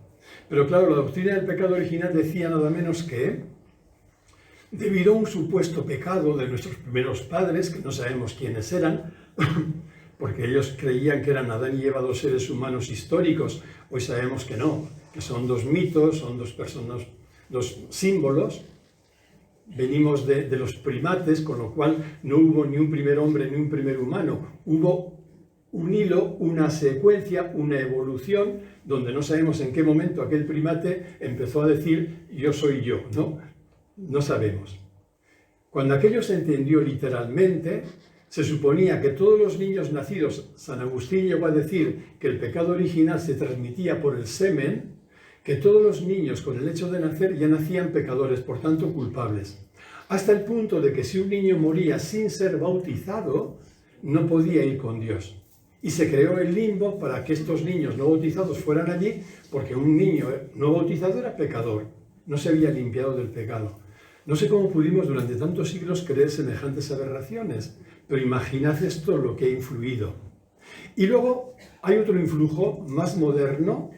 Pero claro, la doctrina del pecado original decía nada menos que, debido a un supuesto pecado de nuestros primeros padres, que no sabemos quiénes eran, porque ellos creían que eran Adán y Eva, dos seres humanos históricos, hoy sabemos que no, que son dos mitos, son dos personas, dos símbolos. Venimos de los primates, con lo cual no hubo ni un primer hombre ni un primer humano. Hubo un hilo, una secuencia, una evolución, donde no sabemos en qué momento aquel primate empezó a decir yo soy yo, ¿no? No sabemos. Cuando aquello se entendió literalmente, se suponía que todos los niños nacidos, San Agustín llegó a decir que el pecado original se transmitía por el semen, que todos los niños con el hecho de nacer ya nacían pecadores, por tanto culpables. Hasta el punto de que si un niño moría sin ser bautizado, no podía ir con Dios. Y se creó el limbo para que estos niños no bautizados fueran allí, porque un niño no bautizado era pecador, no se había limpiado del pecado. No sé cómo pudimos durante tantos siglos creer semejantes aberraciones, pero imaginad esto lo que ha influido. Y luego hay otro influjo más moderno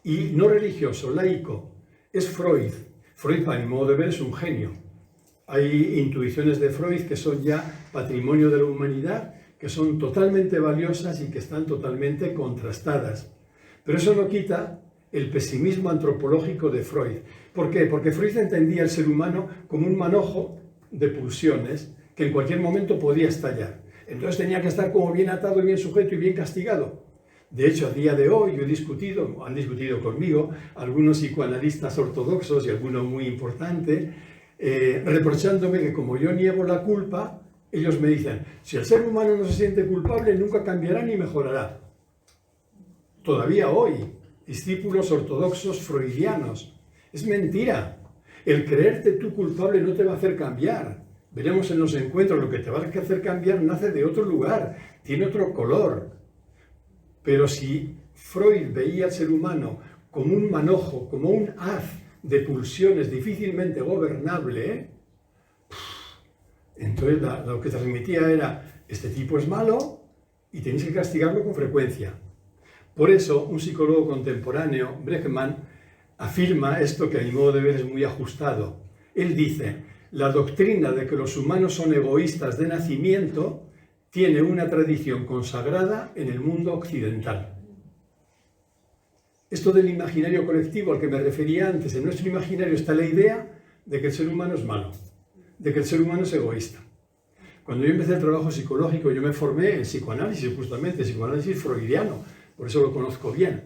y no religioso, laico, es Freud. Freud, para mi modo de ver, es un genio. Hay intuiciones de Freud que son ya patrimonio de la humanidad, que son totalmente valiosas y que están totalmente contrastadas. Pero eso no quita el pesimismo antropológico de Freud. ¿Por qué? Porque Freud entendía el ser humano como un manojo de pulsiones que en cualquier momento podía estallar. Entonces tenía que estar como bien atado, bien sujeto y bien castigado. De hecho, a día de hoy yo han discutido conmigo algunos psicoanalistas ortodoxos y alguno muy importante, reprochándome que como yo niego la culpa, ellos me dicen, si el ser humano no se siente culpable, nunca cambiará ni mejorará. Todavía hoy, discípulos ortodoxos freudianos. Es mentira. El creerte tú culpable no te va a hacer cambiar. Veremos en los encuentros, lo que te va a hacer cambiar nace de otro lugar, tiene otro color. Pero si Freud veía al ser humano como un manojo, como un haz de pulsiones difícilmente gobernable, entonces lo que transmitía era, este tipo es malo y tenéis que castigarlo con frecuencia. Por eso, un psicólogo contemporáneo, Bregman, afirma esto que a mi modo de ver es muy ajustado. Él dice, la doctrina de que los humanos son egoístas de nacimiento tiene una tradición consagrada en el mundo occidental. Esto del imaginario colectivo al que me refería antes, en nuestro imaginario está la idea de que el ser humano es malo, de que el ser humano es egoísta. Cuando yo empecé el trabajo psicológico, yo me formé en psicoanálisis, justamente, psicoanálisis freudiano, por eso lo conozco bien.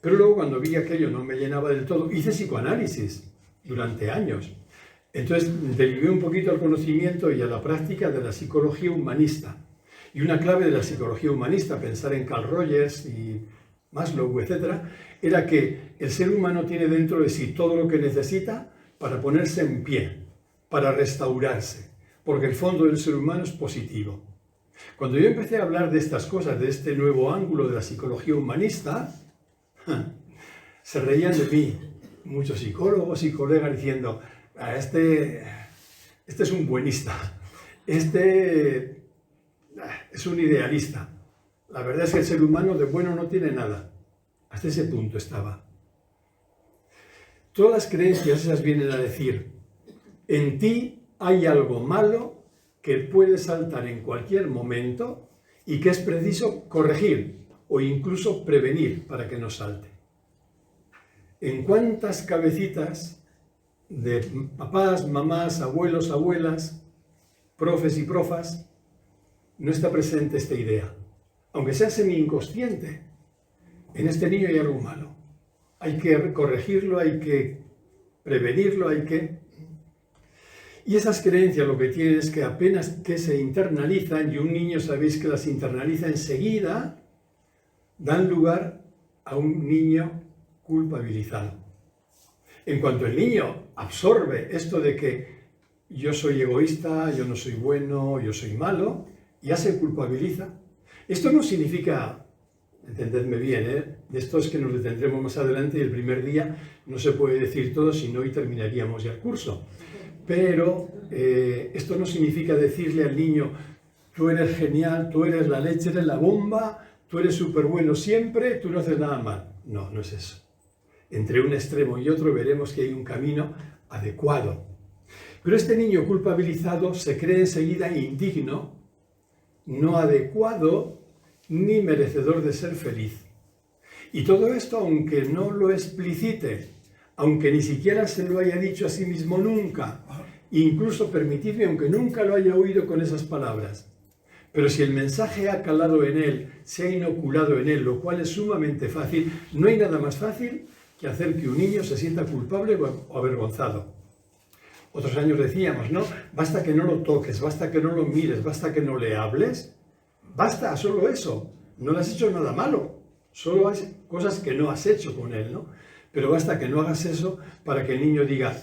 Pero luego cuando vi aquello no me llenaba del todo, hice psicoanálisis durante años. Entonces derivé un poquito al conocimiento y a la práctica de la psicología humanista. Y una clave de la psicología humanista, pensar en Carl Rogers y Maslow, etc., era que el ser humano tiene dentro de sí todo lo que necesita para ponerse en pie, para restaurarse, porque el fondo del ser humano es positivo. Cuando yo empecé a hablar de estas cosas, de este nuevo ángulo de la psicología humanista, se reían de mí muchos psicólogos y colegas diciendo, este es un buenista, este es un idealista. La verdad es que el ser humano de bueno no tiene nada. Hasta ese punto estaba. Todas las creencias esas vienen a decir, en ti hay algo malo que puede saltar en cualquier momento y que es preciso corregir o incluso prevenir para que no salte. ¿En cuántas cabecitas de papás, mamás, abuelos, abuelas, profes y profas no está presente esta idea? Aunque sea semi-inconsciente, en este niño hay algo malo. Hay que corregirlo, hay que prevenirlo, hay que... Y esas creencias lo que tienen es que apenas que se internalizan, y un niño sabéis que las internaliza enseguida, dan lugar a un niño culpabilizado. En cuanto el niño absorbe esto de que yo soy egoísta, yo no soy bueno, yo soy malo, ya se culpabiliza. Esto no significa, entendedme bien, esto es que nos detendremos más adelante y el primer día no se puede decir todo, si no hoy terminaríamos ya el curso. Pero esto no significa decirle al niño, tú eres genial, tú eres la leche, eres la bomba, tú eres súper bueno siempre, tú no haces nada mal. No, no es eso. Entre un extremo y otro veremos que hay un camino adecuado. Pero este niño culpabilizado se cree enseguida indigno, no adecuado, ni merecedor de ser feliz. Y todo esto, aunque no lo explicite, aunque ni siquiera se lo haya dicho a sí mismo nunca, incluso permitidme, aunque nunca lo haya oído con esas palabras, pero si el mensaje ha calado en él, se ha inoculado en él, lo cual es sumamente fácil, no hay nada más fácil que hacer que un niño se sienta culpable o avergonzado. Otros años decíamos, ¿no? Basta que no lo toques, basta que no lo mires, basta que no le hables, basta, solo eso. No le has hecho nada malo, solo hay cosas que no has hecho con él, ¿no? Pero basta que no hagas eso para que el niño diga,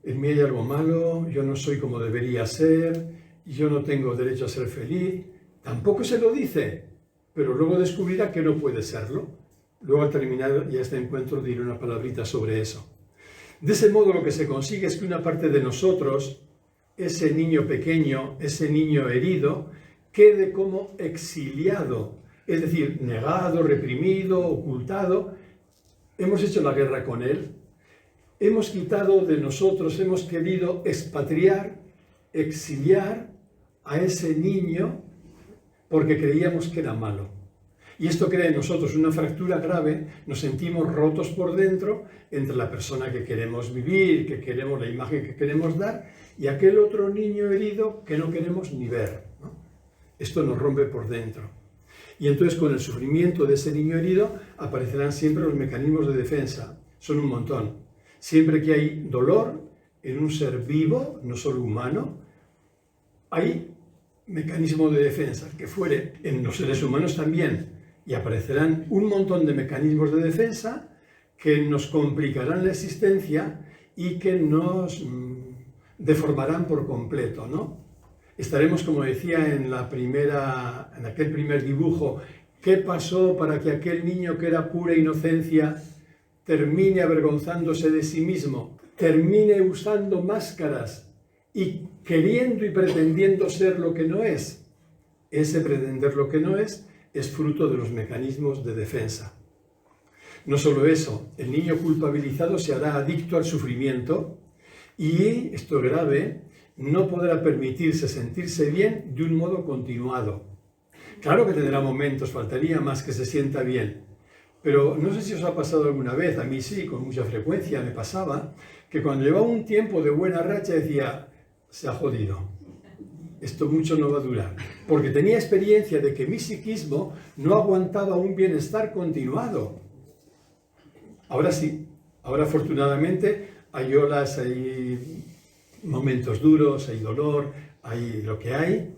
en mí hay algo malo, yo no soy como debería ser, yo no tengo derecho a ser feliz. Tampoco se lo dice, pero luego descubrirá que no puede serlo. Luego, al terminar ya este encuentro, diré una palabrita sobre eso. De ese modo, lo que se consigue es que una parte de nosotros, ese niño pequeño, ese niño herido, quede como exiliado, es decir, negado, reprimido, ocultado. Hemos hecho la guerra con él, hemos quitado de nosotros, hemos querido expatriar, exiliar a ese niño porque creíamos que era malo. Y esto crea en nosotros una fractura grave, nos sentimos rotos por dentro entre la persona que queremos vivir, que queremos, la imagen que queremos dar, y aquel otro niño herido que no queremos ni ver, ¿no? Esto nos rompe por dentro. Y entonces con el sufrimiento de ese niño herido aparecerán siempre los mecanismos de defensa. Son un montón. Siempre que hay dolor en un ser vivo, no solo humano, hay mecanismos de defensa, que fuere en los seres humanos también. Y aparecerán un montón de mecanismos de defensa que nos complicarán la existencia y que nos deformarán por completo, ¿no? Estaremos, como decía en aquel primer dibujo, ¿qué pasó para que aquel niño que era pura inocencia termine avergonzándose de sí mismo, termine usando máscaras y queriendo y pretendiendo ser lo que no es? Ese pretender lo que no es fruto de los mecanismos de defensa. No solo eso, el niño culpabilizado se hará adicto al sufrimiento y, esto es grave, no podrá permitirse sentirse bien de un modo continuado. Claro que tendrá momentos, faltaría más que se sienta bien, pero no sé si os ha pasado alguna vez, a mí sí, con mucha frecuencia me pasaba, que cuando llevaba un tiempo de buena racha decía, se ha jodido. Esto mucho no va a durar, porque tenía experiencia de que mi psiquismo no aguantaba un bienestar continuado. Ahora sí, ahora afortunadamente hay olas, hay momentos duros, hay dolor, hay lo que hay,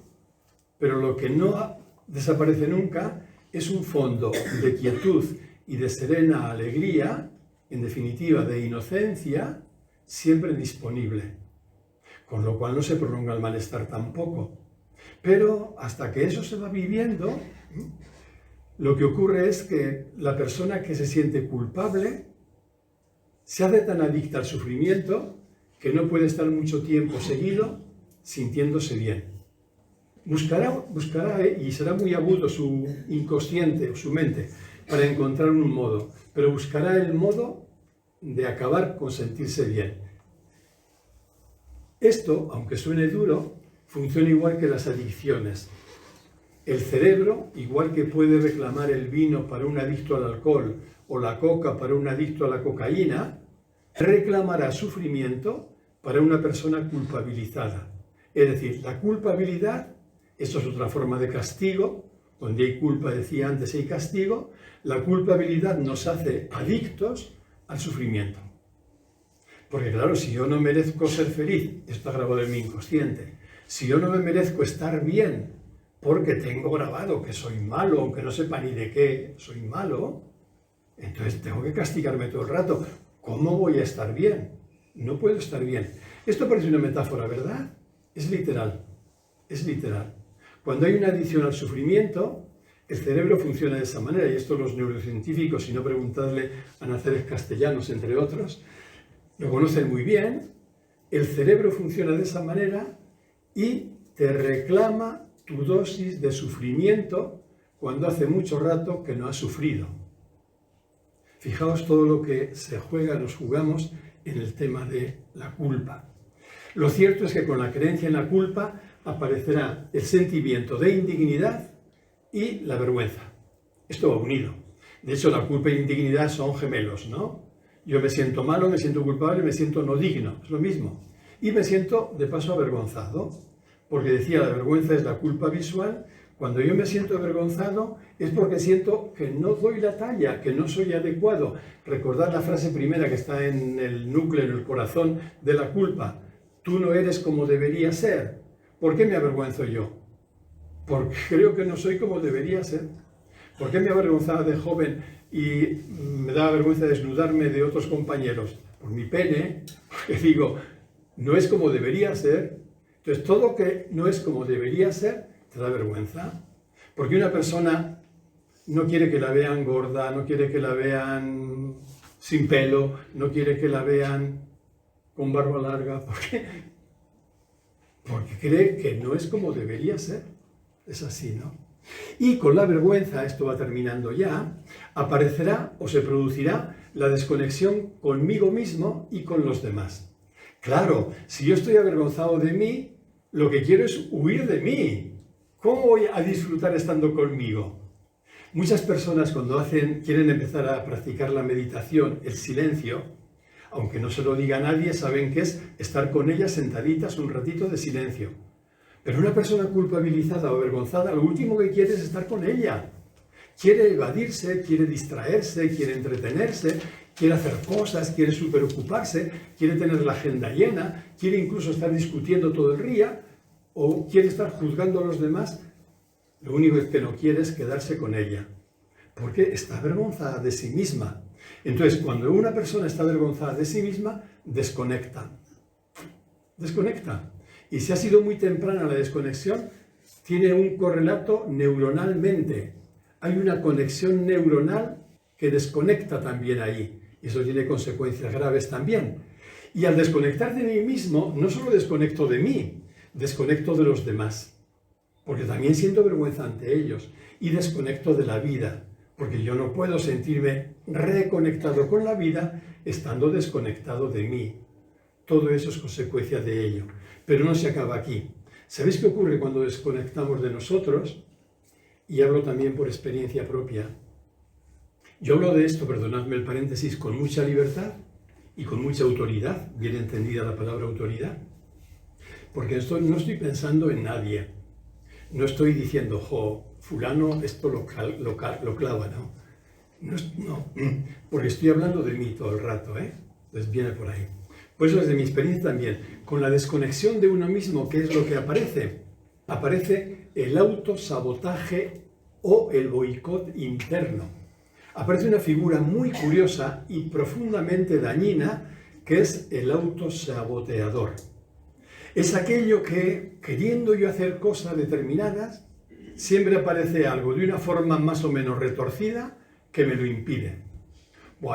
pero lo que no desaparece nunca es un fondo de quietud y de serena alegría, en definitiva de inocencia, siempre disponible. Con lo cual no se prolonga el malestar tampoco. Pero hasta que eso se va viviendo, lo que ocurre es que la persona que se siente culpable se hace tan adicta al sufrimiento que no puede estar mucho tiempo seguido sintiéndose bien. Buscará y será muy agudo su inconsciente o su mente para encontrar un modo, pero buscará el modo de acabar con sentirse bien. Esto, aunque suene duro, funciona igual que las adicciones. El cerebro, igual que puede reclamar el vino para un adicto al alcohol o la coca para un adicto a la cocaína, reclamará sufrimiento para una persona culpabilizada. Es decir, la culpabilidad, esto es otra forma de castigo, donde hay culpa, decía antes, hay castigo, la culpabilidad nos hace adictos al sufrimiento. Porque claro, si yo no merezco ser feliz, esto está grabado en mi inconsciente, si yo no me merezco estar bien porque tengo grabado que soy malo, aunque no sepa ni de qué soy malo, entonces tengo que castigarme todo el rato. ¿Cómo voy a estar bien? No puedo estar bien. Esto parece una metáfora, ¿verdad? Es literal, es literal. Cuando hay una adicción al sufrimiento, el cerebro funciona de esa manera, y esto los neurocientíficos, si no preguntadle a Nazaret Castellanos, entre otros, lo conocen muy bien. El cerebro funciona de esa manera y te reclama tu dosis de sufrimiento cuando hace mucho rato que no has sufrido. Fijaos todo lo que se juega, nos jugamos en el tema de la culpa. Lo cierto es que con la creencia en la culpa aparecerá el sentimiento de indignidad y la vergüenza. Esto va unido. De hecho, la culpa e indignidad son gemelos, ¿no? Yo me siento malo, me siento culpable, me siento no digno, es lo mismo. Y me siento, de paso, avergonzado, porque decía, la vergüenza es la culpa visual. Cuando yo me siento avergonzado es porque siento que no doy la talla, que no soy adecuado. Recordad la frase primera que está en el núcleo, en el corazón de la culpa. Tú no eres como deberías ser. ¿Por qué me avergüenzo yo? Porque creo que no soy como debería ser. ¿Por qué me avergonzaba de joven y me daba vergüenza desnudarme de otros compañeros? Por mi pene, porque digo, no es como debería ser. Entonces, todo lo que no es como debería ser, te da vergüenza. Porque una persona no quiere que la vean gorda, no quiere que la vean sin pelo, no quiere que la vean con barba larga. ¿Por qué? Porque cree que no es como debería ser. Es así, ¿no? Y con la vergüenza, esto va terminando ya, aparecerá o se producirá la desconexión conmigo mismo y con los demás. Claro, si yo estoy avergonzado de mí, lo que quiero es huir de mí. ¿Cómo voy a disfrutar estando conmigo? Muchas personas cuando quieren empezar a practicar la meditación, el silencio, aunque no se lo diga a nadie, saben que es estar con ellas sentaditas un ratito de silencio. Pero una persona culpabilizada o avergonzada, lo último que quiere es estar con ella. Quiere evadirse, quiere distraerse, quiere entretenerse, quiere hacer cosas, quiere superocuparse, quiere tener la agenda llena, quiere incluso estar discutiendo todo el día o quiere estar juzgando a los demás. Lo único que no quiere es quedarse con ella, porque está avergonzada de sí misma. Entonces, cuando una persona está avergonzada de sí misma, desconecta. Desconecta. Y si ha sido muy temprana la desconexión, tiene un correlato neuronalmente. Hay una conexión neuronal que desconecta también ahí. Y eso tiene consecuencias graves también. Y al desconectar de mí mismo, no solo desconecto de mí, desconecto de los demás. Porque también siento vergüenza ante ellos. Y desconecto de la vida. Porque yo no puedo sentirme reconectado con la vida estando desconectado de mí. Todo eso es consecuencia de ello. Pero no se acaba aquí. ¿Sabéis qué ocurre cuando desconectamos de nosotros? Y hablo también por experiencia propia. Yo hablo de esto, perdonadme el paréntesis, con mucha libertad y con mucha autoridad, bien entendida la palabra autoridad. Porque no estoy pensando en nadie. No estoy diciendo, fulano esto lo clava, ¿no? No, porque estoy hablando de mí todo el rato, Entonces viene por ahí. Pues eso es de mi experiencia también. Con la desconexión de uno mismo, ¿qué es lo que aparece? Aparece el autosabotaje o el boicot interno. Aparece una figura muy curiosa y profundamente dañina, que es el autosaboteador. Es aquello que, queriendo yo hacer cosas determinadas, siempre aparece algo de una forma más o menos retorcida que me lo impide.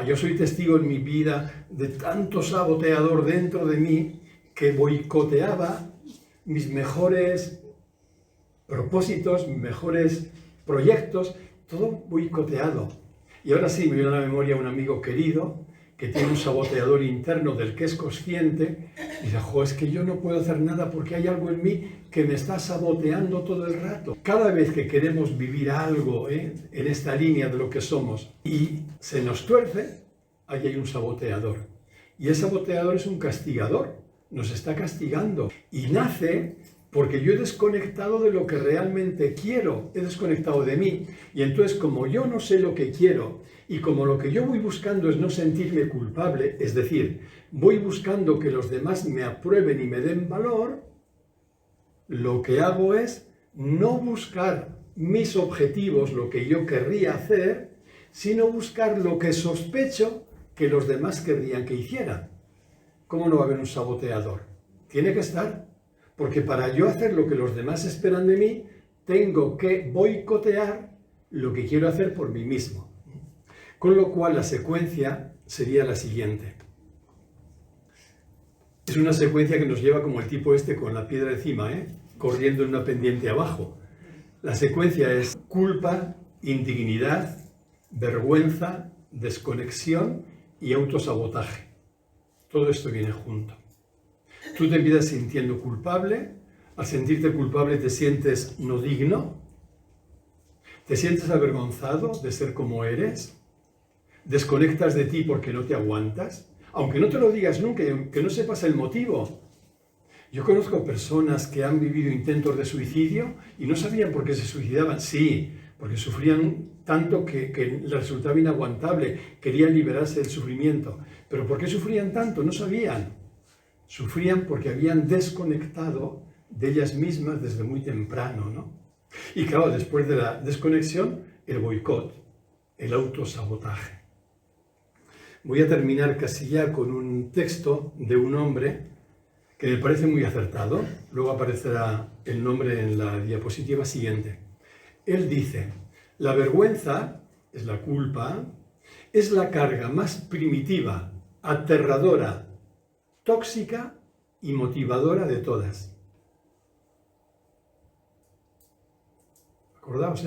Yo soy testigo en mi vida de tanto saboteador dentro de mí que boicoteaba mis mejores propósitos, mis mejores proyectos, todo boicoteado. Y ahora sí, me viene a la memoria un amigo querido que tiene un saboteador interno del que es consciente Y dice, jo, es que yo no puedo hacer nada porque hay algo en mí que me está saboteando todo el rato. Cada vez que queremos vivir algo en esta línea de lo que somos y se nos tuerce, ahí hay un saboteador. Y el saboteador es un castigador, nos está castigando. Y nace porque yo he desconectado de lo que realmente quiero, he desconectado de mí. Y entonces, como yo no sé lo que quiero, y como lo que yo voy buscando es no sentirme culpable, es decir, voy buscando que los demás me aprueben y me den valor, lo que hago es no buscar mis objetivos, lo que yo querría hacer, sino buscar lo que sospecho que los demás querrían que hiciera. ¿Cómo no va a haber un saboteador? Tiene que estar, porque para yo hacer lo que los demás esperan de mí, tengo que boicotear lo que quiero hacer por mí mismo. Con lo cual la secuencia sería la siguiente. Es una secuencia que nos lleva como el tipo este con la piedra encima, corriendo en una pendiente abajo. La secuencia es culpa, indignidad, vergüenza, desconexión y autosabotaje. Todo esto viene junto. Tú te empiezas sintiendo culpable, al sentirte culpable te sientes no digno, te sientes avergonzado de ser como eres, desconectas de ti porque no te aguantas, aunque no te lo digas nunca y aunque no sepas el motivo. Yo conozco personas que han vivido intentos de suicidio y no sabían por qué se suicidaban. Sí, porque sufrían tanto que les resultaba inaguantable, querían liberarse del sufrimiento. ¿Pero por qué sufrían tanto? No sabían. Sufrían porque habían desconectado de ellas mismas desde muy temprano, ¿no? Y claro, después de la desconexión, el boicot, el autosabotaje. Voy a terminar casi ya con un texto de un hombre que me parece muy acertado. Luego aparecerá el nombre en la diapositiva siguiente. Él dice, la vergüenza, es la culpa, es la carga más primitiva, aterradora, tóxica y motivadora de todas. Acordaos,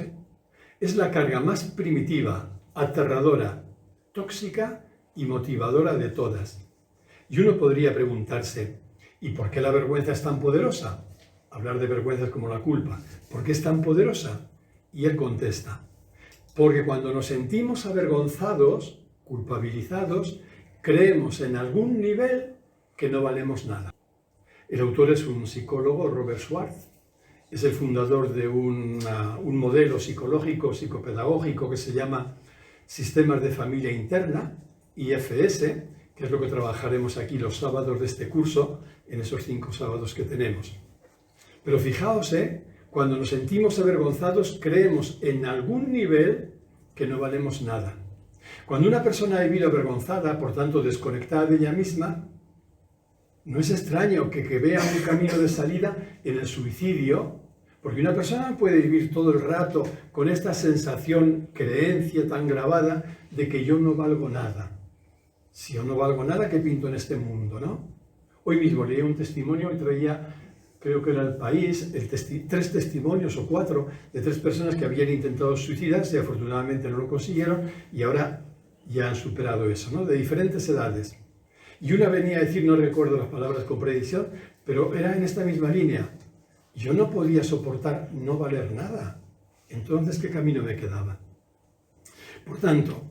es la carga más primitiva, aterradora, tóxica y motivadora de todas. Y uno podría preguntarse, ¿y por qué la vergüenza es tan poderosa? Hablar de vergüenzas como la culpa. ¿Por qué es tan poderosa? Y él contesta, porque cuando nos sentimos avergonzados, culpabilizados, creemos en algún nivel que no valemos nada. El autor es un psicólogo, Robert Schwartz, es el fundador de un modelo psicológico, psicopedagógico que se llama Sistemas de Familia Interna, IFS, que es lo que trabajaremos aquí los sábados de este curso, en esos 5 sábados que tenemos. Pero fijaos, cuando nos sentimos avergonzados, creemos en algún nivel que no valemos nada. Cuando una persona ha vivido avergonzada, por tanto desconectada de ella misma, no es extraño que vea un camino de salida en el suicidio, porque una persona puede vivir todo el rato con esta sensación, creencia tan grabada de que yo no valgo nada. Si yo no valgo nada, ¿qué pinto en este mundo, no? Hoy mismo leí un testimonio y traía, creo que era El País, 3 testimonios o 4 de 3 personas que habían intentado suicidarse, afortunadamente no lo consiguieron y ahora ya han superado eso, ¿no? De diferentes edades. Y una venía a decir, no recuerdo las palabras con precisión, pero era en esta misma línea. Yo no podía soportar no valer nada. Entonces, ¿qué camino me quedaba? Por tanto,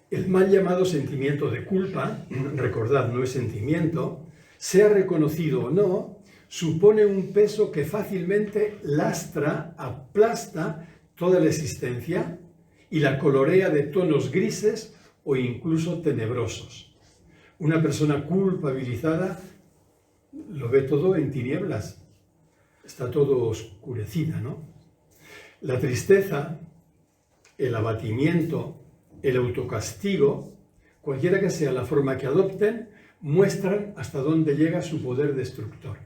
el mal llamado sentimiento de culpa, recordad, no es sentimiento, sea reconocido o no, supone un peso que fácilmente lastra, aplasta toda la existencia y la colorea de tonos grises o incluso tenebrosos. Una persona culpabilizada lo ve todo en tinieblas, está todo oscurecida, ¿no? La tristeza, el abatimiento, el autocastigo, cualquiera que sea la forma que adopten, muestran hasta dónde llega su poder destructor.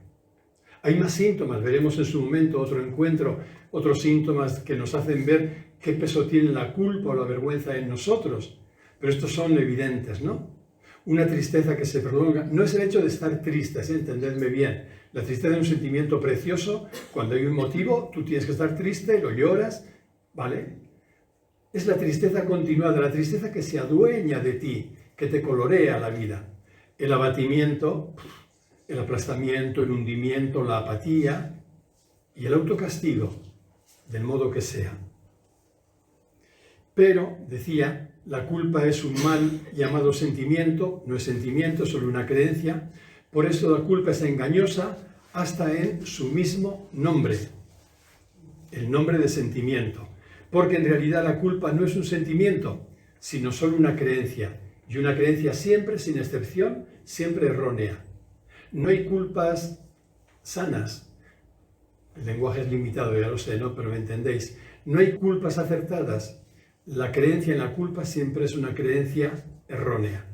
Hay más síntomas, veremos en su momento otro encuentro, otros síntomas que nos hacen ver qué peso tiene la culpa o la vergüenza en nosotros, pero estos son evidentes, ¿no? Una tristeza que se prolonga, no es el hecho de estar tristes, entendedme bien. La tristeza es un sentimiento precioso, cuando hay un motivo, tú tienes que estar triste, lo lloras, ¿vale? Es la tristeza continuada, la tristeza que se adueña de ti, que te colorea la vida. El abatimiento, el aplastamiento, el hundimiento, la apatía y el autocastigo, del modo que sea. Pero, decía, la culpa es un mal llamado sentimiento, no es sentimiento, es solo una creencia. Por eso la culpa es engañosa hasta en su mismo nombre, el nombre de sentimiento. Porque en realidad la culpa no es un sentimiento, sino solo una creencia. Y una creencia siempre, sin excepción, siempre errónea. No hay culpas sanas. El lenguaje es limitado, ya lo sé, ¿no? Pero me entendéis. No hay culpas acertadas. La creencia en la culpa siempre es una creencia errónea.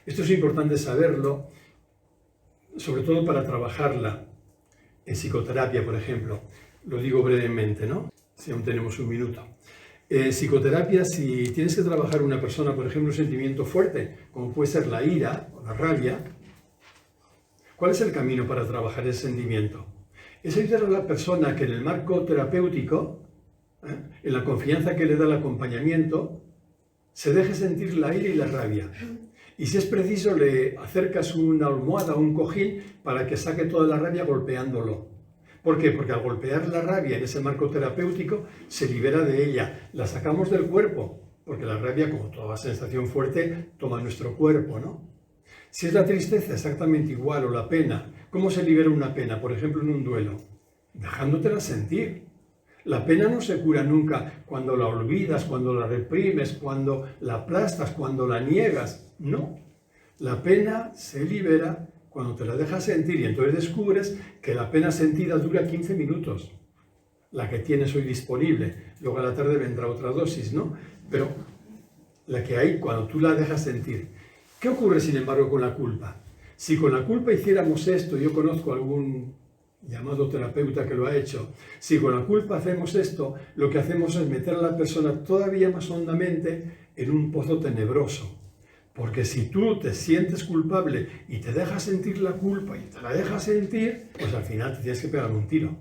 Esto es importante saberlo, sobre todo para trabajarla en psicoterapia, por ejemplo. Lo digo brevemente, ¿no? Si aún tenemos un minuto. En psicoterapia, si tienes que trabajar una persona, por ejemplo, un sentimiento fuerte, como puede ser la ira o la rabia, ¿cuál es el camino para trabajar ese sentimiento? Es ayudar a la persona que en el marco terapéutico, en la confianza que le da el acompañamiento, se deje sentir la ira y la rabia. Y si es preciso, le acercas una almohada o un cojín para que saque toda la rabia golpeándolo. ¿Por qué? Porque al golpear la rabia en ese marco terapéutico, se libera de ella. La sacamos del cuerpo, porque la rabia, como toda sensación fuerte, toma nuestro cuerpo, ¿no? Si es la tristeza exactamente igual, o la pena, ¿cómo se libera una pena? Por ejemplo, en un duelo. Dejándotela sentir. La pena no se cura nunca cuando la olvidas, cuando la reprimes, cuando la aplastas, cuando la niegas. No. La pena se libera cuando te la dejas sentir y entonces descubres que la pena sentida dura 15 minutos. La que tienes hoy disponible. Luego a la tarde vendrá otra dosis, ¿no? Pero la que hay cuando tú la dejas sentir. ¿Qué ocurre, sin embargo, con la culpa? Si con la culpa hiciéramos esto, yo conozco algún llamado terapeuta que lo ha hecho, si con la culpa hacemos esto, lo que hacemos es meter a la persona todavía más hondamente en un pozo tenebroso. Porque si tú te sientes culpable y te dejas sentir la culpa y te la dejas sentir, pues al final te tienes que pegar un tiro.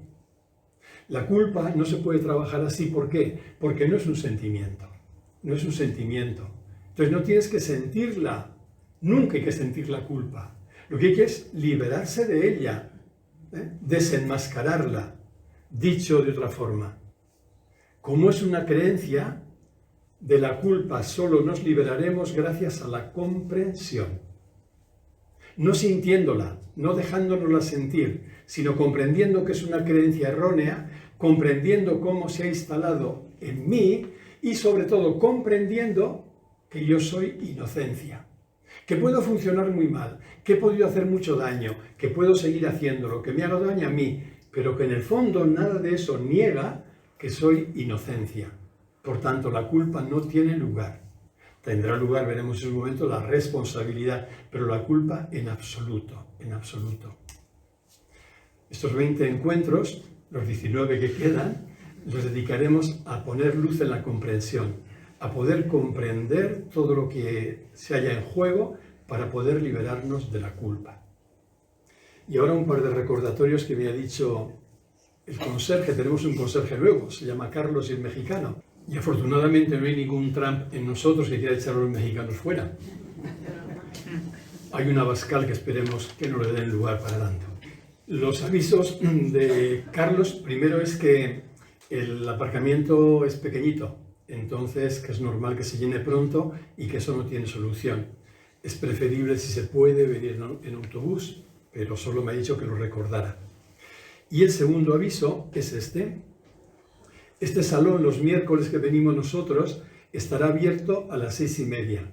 La culpa no se puede trabajar así. ¿Por qué? Porque no es un sentimiento. No es un sentimiento. Entonces no tienes que sentirla. Nunca hay que sentir la culpa. Lo que hay que es liberarse de ella, desenmascararla. Dicho de otra forma, como es una creencia, de la culpa solo nos liberaremos gracias a la comprensión. No sintiéndola, no dejándonosla sentir, sino comprendiendo que es una creencia errónea, comprendiendo cómo se ha instalado en mí y sobre todo comprendiendo que yo soy inocencia. Que puedo funcionar muy mal, que he podido hacer mucho daño, que puedo seguir haciéndolo, que me haga daño a mí, pero que en el fondo nada de eso niega que soy inocencia. Por tanto, la culpa no tiene lugar. Tendrá lugar, veremos en un momento, la responsabilidad, pero la culpa en absoluto, en absoluto. Estos 20 encuentros, los 19 que quedan, los dedicaremos a poner luz en la comprensión, a poder comprender todo lo que se halla en juego para poder liberarnos de la culpa. Y ahora un par de recordatorios que me ha dicho el conserje. Tenemos un conserje nuevo, se llama Carlos y es mexicano. Y afortunadamente no hay ningún Trump en nosotros que quiera echar a los mexicanos fuera. Hay un Abascal que esperemos que no le den lugar para tanto. Los avisos de Carlos, primero es que el aparcamiento es pequeñito, entonces que es normal que se llene pronto y que eso no tiene solución. Es preferible, si se puede, venir en autobús, pero solo me ha dicho que lo recordara. Y el segundo aviso es este. Este salón, los miércoles que venimos nosotros, estará abierto a las 6:30.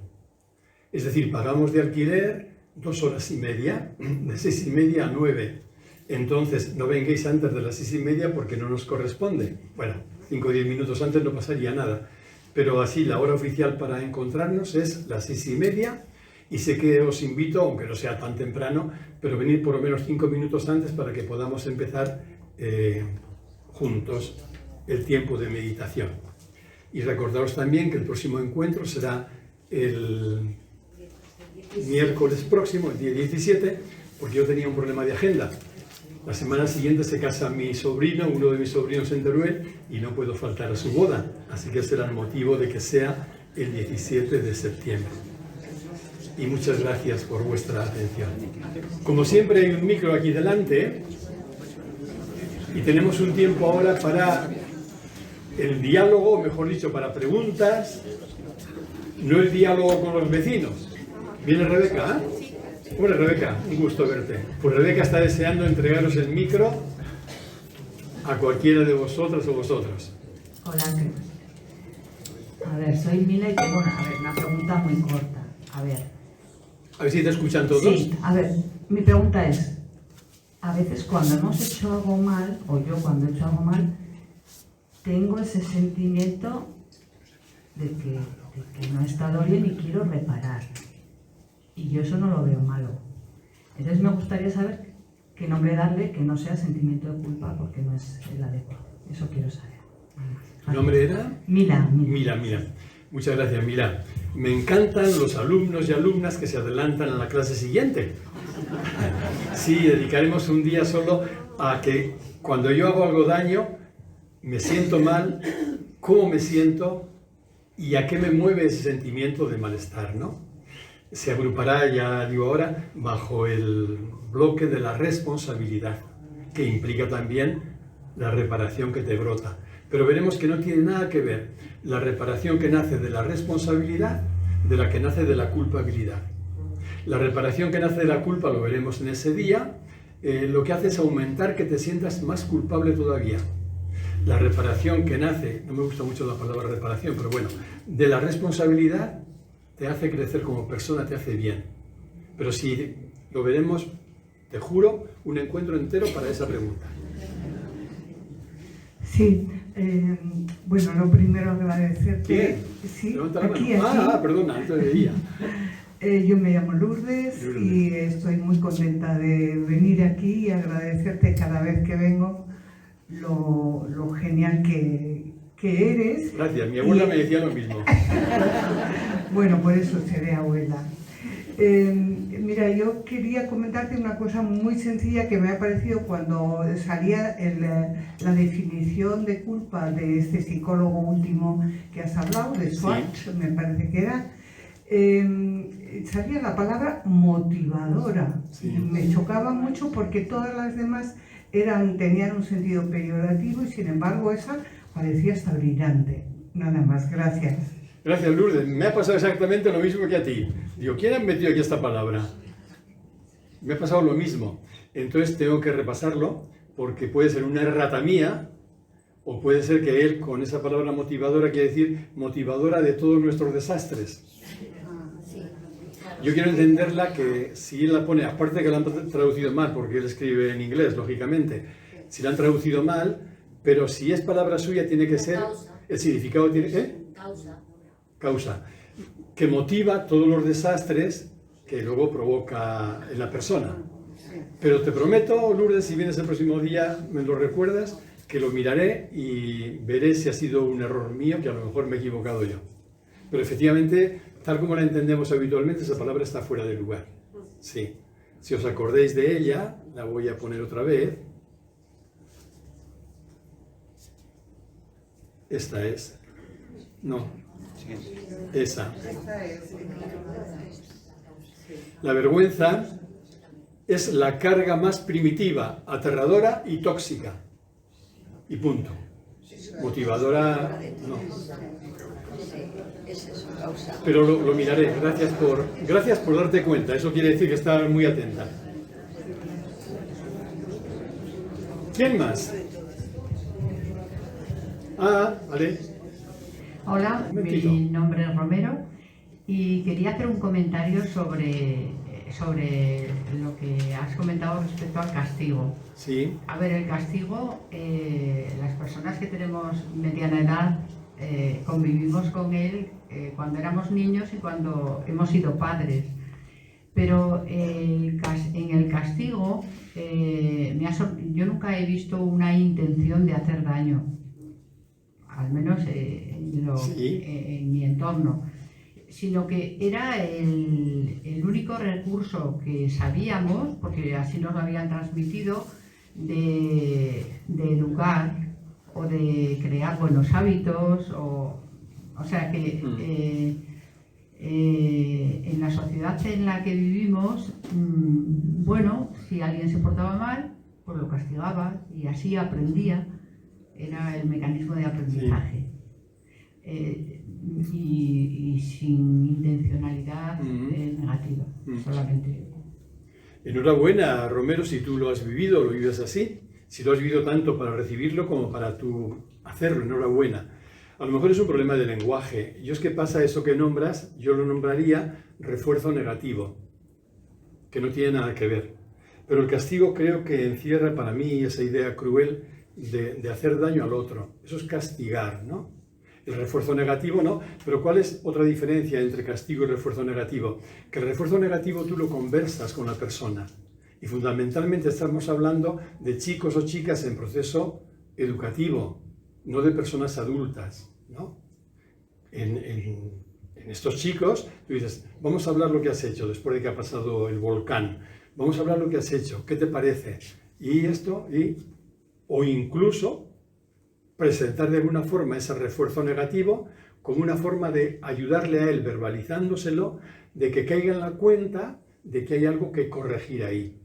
Es decir, pagamos de alquiler 2 horas y media, de 6:30 a 9. Entonces, no vengáis antes de las 6:30 porque no nos corresponde. Bueno, 5 o 10 minutos antes no pasaría nada. Pero así, la hora oficial para encontrarnos es las 6:30. Y sé que os invito, aunque no sea tan temprano, pero venir por lo menos 5 minutos antes para que podamos empezar juntos el tiempo de meditación. Y recordaros también que el próximo encuentro será el miércoles próximo, el día 17, porque yo tenía un problema de agenda. La semana siguiente se casa mi sobrino, uno de mis sobrinos en Teruel, y no puedo faltar a su boda. Así que será el motivo de que sea el 17 de septiembre. y muchas gracias por vuestra atención. Como siempre hay un micro aquí delante y tenemos un tiempo ahora para el diálogo, o mejor dicho, para preguntas, no el diálogo con los vecinos. ¿Viene Rebeca? Hombre, Rebeca, un gusto verte. Pues Rebeca está deseando entregaros el micro a cualquiera de vosotras o vosotros. Hola, a ver, soy Mila y tengo una pregunta muy corta. A ver si te escuchan todos. Sí, a ver, mi pregunta es, a veces cuando hemos hecho algo mal, o yo cuando he hecho algo mal, tengo ese sentimiento de que no he estado bien y quiero reparar. Y yo eso no lo veo malo. Entonces me gustaría saber qué nombre darle que no sea sentimiento de culpa, porque no es el adecuado. Eso quiero saber. ¿Tu nombre era? Mila. Mila. Muchas gracias, Mila. Me encantan los alumnos y alumnas que se adelantan a la clase siguiente. Sí, dedicaremos un día solo a que cuando yo hago algo daño, me siento mal, cómo me siento y a qué me mueve ese sentimiento de malestar, ¿no? Se agrupará, ya digo ahora, bajo el bloque de la responsabilidad, que implica también la reparación que te brota. Pero veremos que no tiene nada que ver la reparación que nace de la responsabilidad de la que nace de la culpabilidad. La reparación que nace de la culpa, lo veremos en ese día, lo que hace es aumentar que te sientas más culpable todavía. La reparación que nace, no me gusta mucho la palabra reparación, pero bueno, de la responsabilidad te hace crecer como persona, te hace bien. Pero si lo veremos, te juro, un encuentro entero para esa pregunta. Sí, bueno, lo primero agradecerte. ¿Quién? Sí, Levanta la aquí. mano. Perdona, antes veía. Yo me llamo Lourdes y estoy muy contenta de venir aquí y agradecerte cada vez que vengo lo genial que eres. Gracias, mi abuela me decía lo mismo. Bueno, por eso seré abuela. Mira, yo quería comentarte una cosa muy sencilla que me ha parecido cuando salía la definición de culpa de este psicólogo último que has hablado, de Schwartz, sí. Me parece que era. Salía la palabra motivadora. Sí. Me chocaba mucho porque todas las demás tenían un sentido peyorativo y sin embargo esa parecía hasta brillante. Nada más, gracias. Gracias, Lourdes. Me ha pasado exactamente lo mismo que a ti. Digo, ¿quién ha metido aquí esta palabra? Me ha pasado lo mismo. Entonces tengo que repasarlo porque puede ser una errata mía o puede ser que él con esa palabra motivadora quiere decir motivadora de todos nuestros desastres. Yo quiero entenderla que si él la pone, aparte de que la han traducido mal, porque él escribe en inglés, lógicamente, si la han traducido mal, pero si es palabra suya tiene que ser, el significado tiene que... Causa, que motiva todos los desastres que luego provoca en la persona. Pero te prometo, Lourdes, si vienes el próximo día, me lo recuerdas, que lo miraré y veré si ha sido un error mío, que a lo mejor me he equivocado yo. Pero efectivamente, tal como la entendemos habitualmente, esa palabra está fuera de lugar. Sí. Si os acordáis de ella, la voy a poner otra vez. Esta es. No. Esa. La vergüenza es la carga más primitiva, aterradora y tóxica. Y punto. Motivadora, no. Pero lo miraré. Gracias por darte cuenta. Eso quiere decir que estás muy atenta. ¿Quién más? Vale. Hola, mi nombre es Romero y quería hacer un comentario sobre lo que has comentado respecto al castigo. Sí. A ver, el castigo, las personas que tenemos mediana edad convivimos con él cuando éramos niños y cuando hemos sido padres. Pero en el castigo yo nunca he visto una intención de hacer daño. Al menos en mi entorno, sino que era el único recurso que sabíamos, porque así nos lo habían transmitido, de educar o de crear buenos hábitos, o sea que en la sociedad sociedad en la que vivimos, bueno, si alguien se portaba mal, pues lo castigaba y así aprendía. Era el mecanismo de aprendizaje. Y sin intencionalidad negativa, solamente. Enhorabuena, Romero, si tú lo has vivido, lo vives así. Si lo has vivido tanto para recibirlo como para tú hacerlo, enhorabuena. A lo mejor es un problema de lenguaje. Yo es que pasa eso que nombras, yo lo nombraría refuerzo negativo, que no tiene nada que ver. Pero el castigo creo que encierra para mí esa idea cruel de hacer daño al otro. Eso es castigar, ¿no? El refuerzo negativo no, pero ¿cuál es otra diferencia entre castigo y refuerzo negativo? Que el refuerzo negativo tú lo conversas con la persona y fundamentalmente estamos hablando de chicos o chicas en proceso educativo, no de personas adultas, ¿no? En estos chicos tú dices, vamos a hablar lo que has hecho después de que ha pasado el volcán, vamos a hablar lo que has hecho, ¿qué te parece? Y esto, o incluso presentar de alguna forma ese refuerzo negativo como una forma de ayudarle a él, verbalizándoselo, de que caiga en la cuenta de que hay algo que corregir ahí.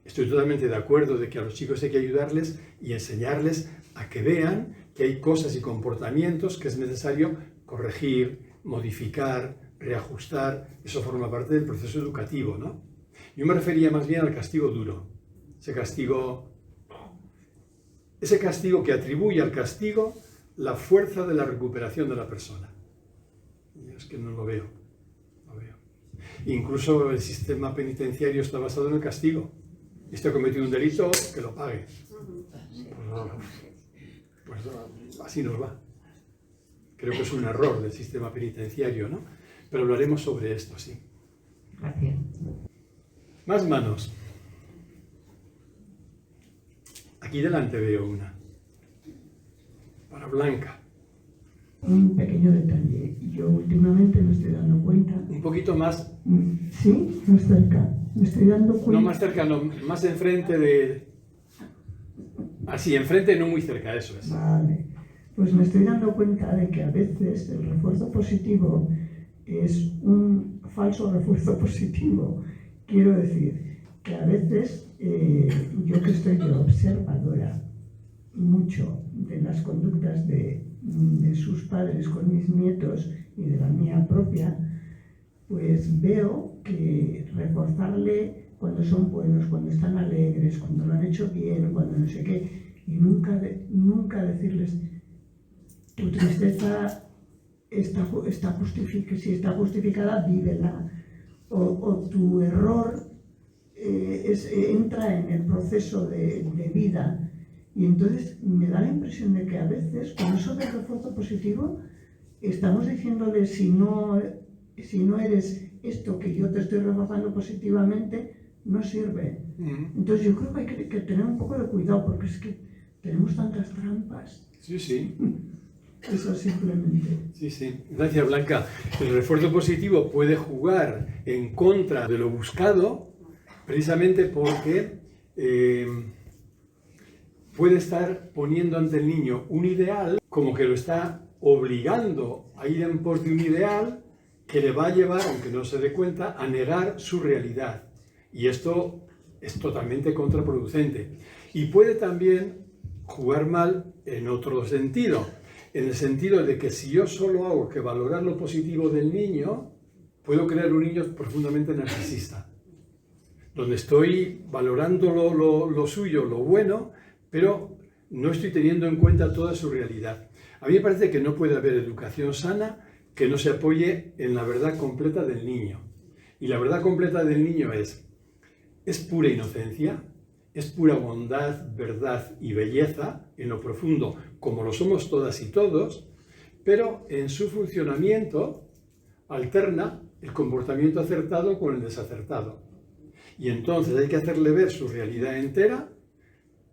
Estoy totalmente de acuerdo de que a los chicos hay que ayudarles y enseñarles a que vean que hay cosas y comportamientos que es necesario corregir, modificar, reajustar. Eso forma parte del proceso educativo, ¿no? Yo me refería más bien al castigo duro, ese castigo que atribuye al castigo la fuerza de la recuperación de la persona. Y es que no lo veo. Incluso el sistema penitenciario está basado en el castigo. Este ha cometido un delito, que lo pague. Pues así nos va. Creo que es un error del sistema penitenciario, ¿no? Pero hablaremos sobre esto, sí. Gracias. Más manos. Aquí delante veo una. Para Blanca. Un pequeño detalle. Yo últimamente me estoy dando cuenta... Un poquito más... Sí, más cerca. Me estoy dando cuenta... No más cerca, no, más enfrente de... Así, enfrente, no muy cerca, eso es. Vale. Pues me estoy dando cuenta de que a veces el refuerzo positivo es un falso refuerzo positivo. Quiero decir que a veces yo que estoy de observadora mucho de las conductas de sus padres con mis nietos y de la mía propia, pues veo que reforzarle cuando son buenos, cuando están alegres, cuando lo han hecho bien, cuando no sé qué, y nunca decirles tu tristeza si está justificada, vívela, o tu error entra en el proceso de vida. Y entonces me da la impresión de que a veces con eso del refuerzo positivo estamos diciéndole si no eres esto que yo te estoy reforzando positivamente, no sirve. Entonces yo creo que hay que tener un poco de cuidado porque es que tenemos tantas trampas. Sí. Eso simplemente. Sí. Gracias, Blanca. El refuerzo positivo puede jugar en contra de lo buscado precisamente porque puede estar poniendo ante el niño un ideal como que lo está obligando a ir en pos de un ideal que le va a llevar, aunque no se dé cuenta, a negar su realidad. Y esto es totalmente contraproducente. Y puede también jugar mal en otro sentido, en el sentido de que si yo solo hago que valorar lo positivo del niño, puedo crear un niño profundamente narcisista, donde estoy valorando lo suyo, lo bueno, pero no estoy teniendo en cuenta toda su realidad. A mí me parece que no puede haber educación sana que no se apoye en la verdad completa del niño. Y la verdad completa del niño es pura inocencia, es pura bondad, verdad y belleza en lo profundo, como lo somos todas y todos, pero en su funcionamiento alterna el comportamiento acertado con el desacertado. Y entonces hay que hacerle ver su realidad entera,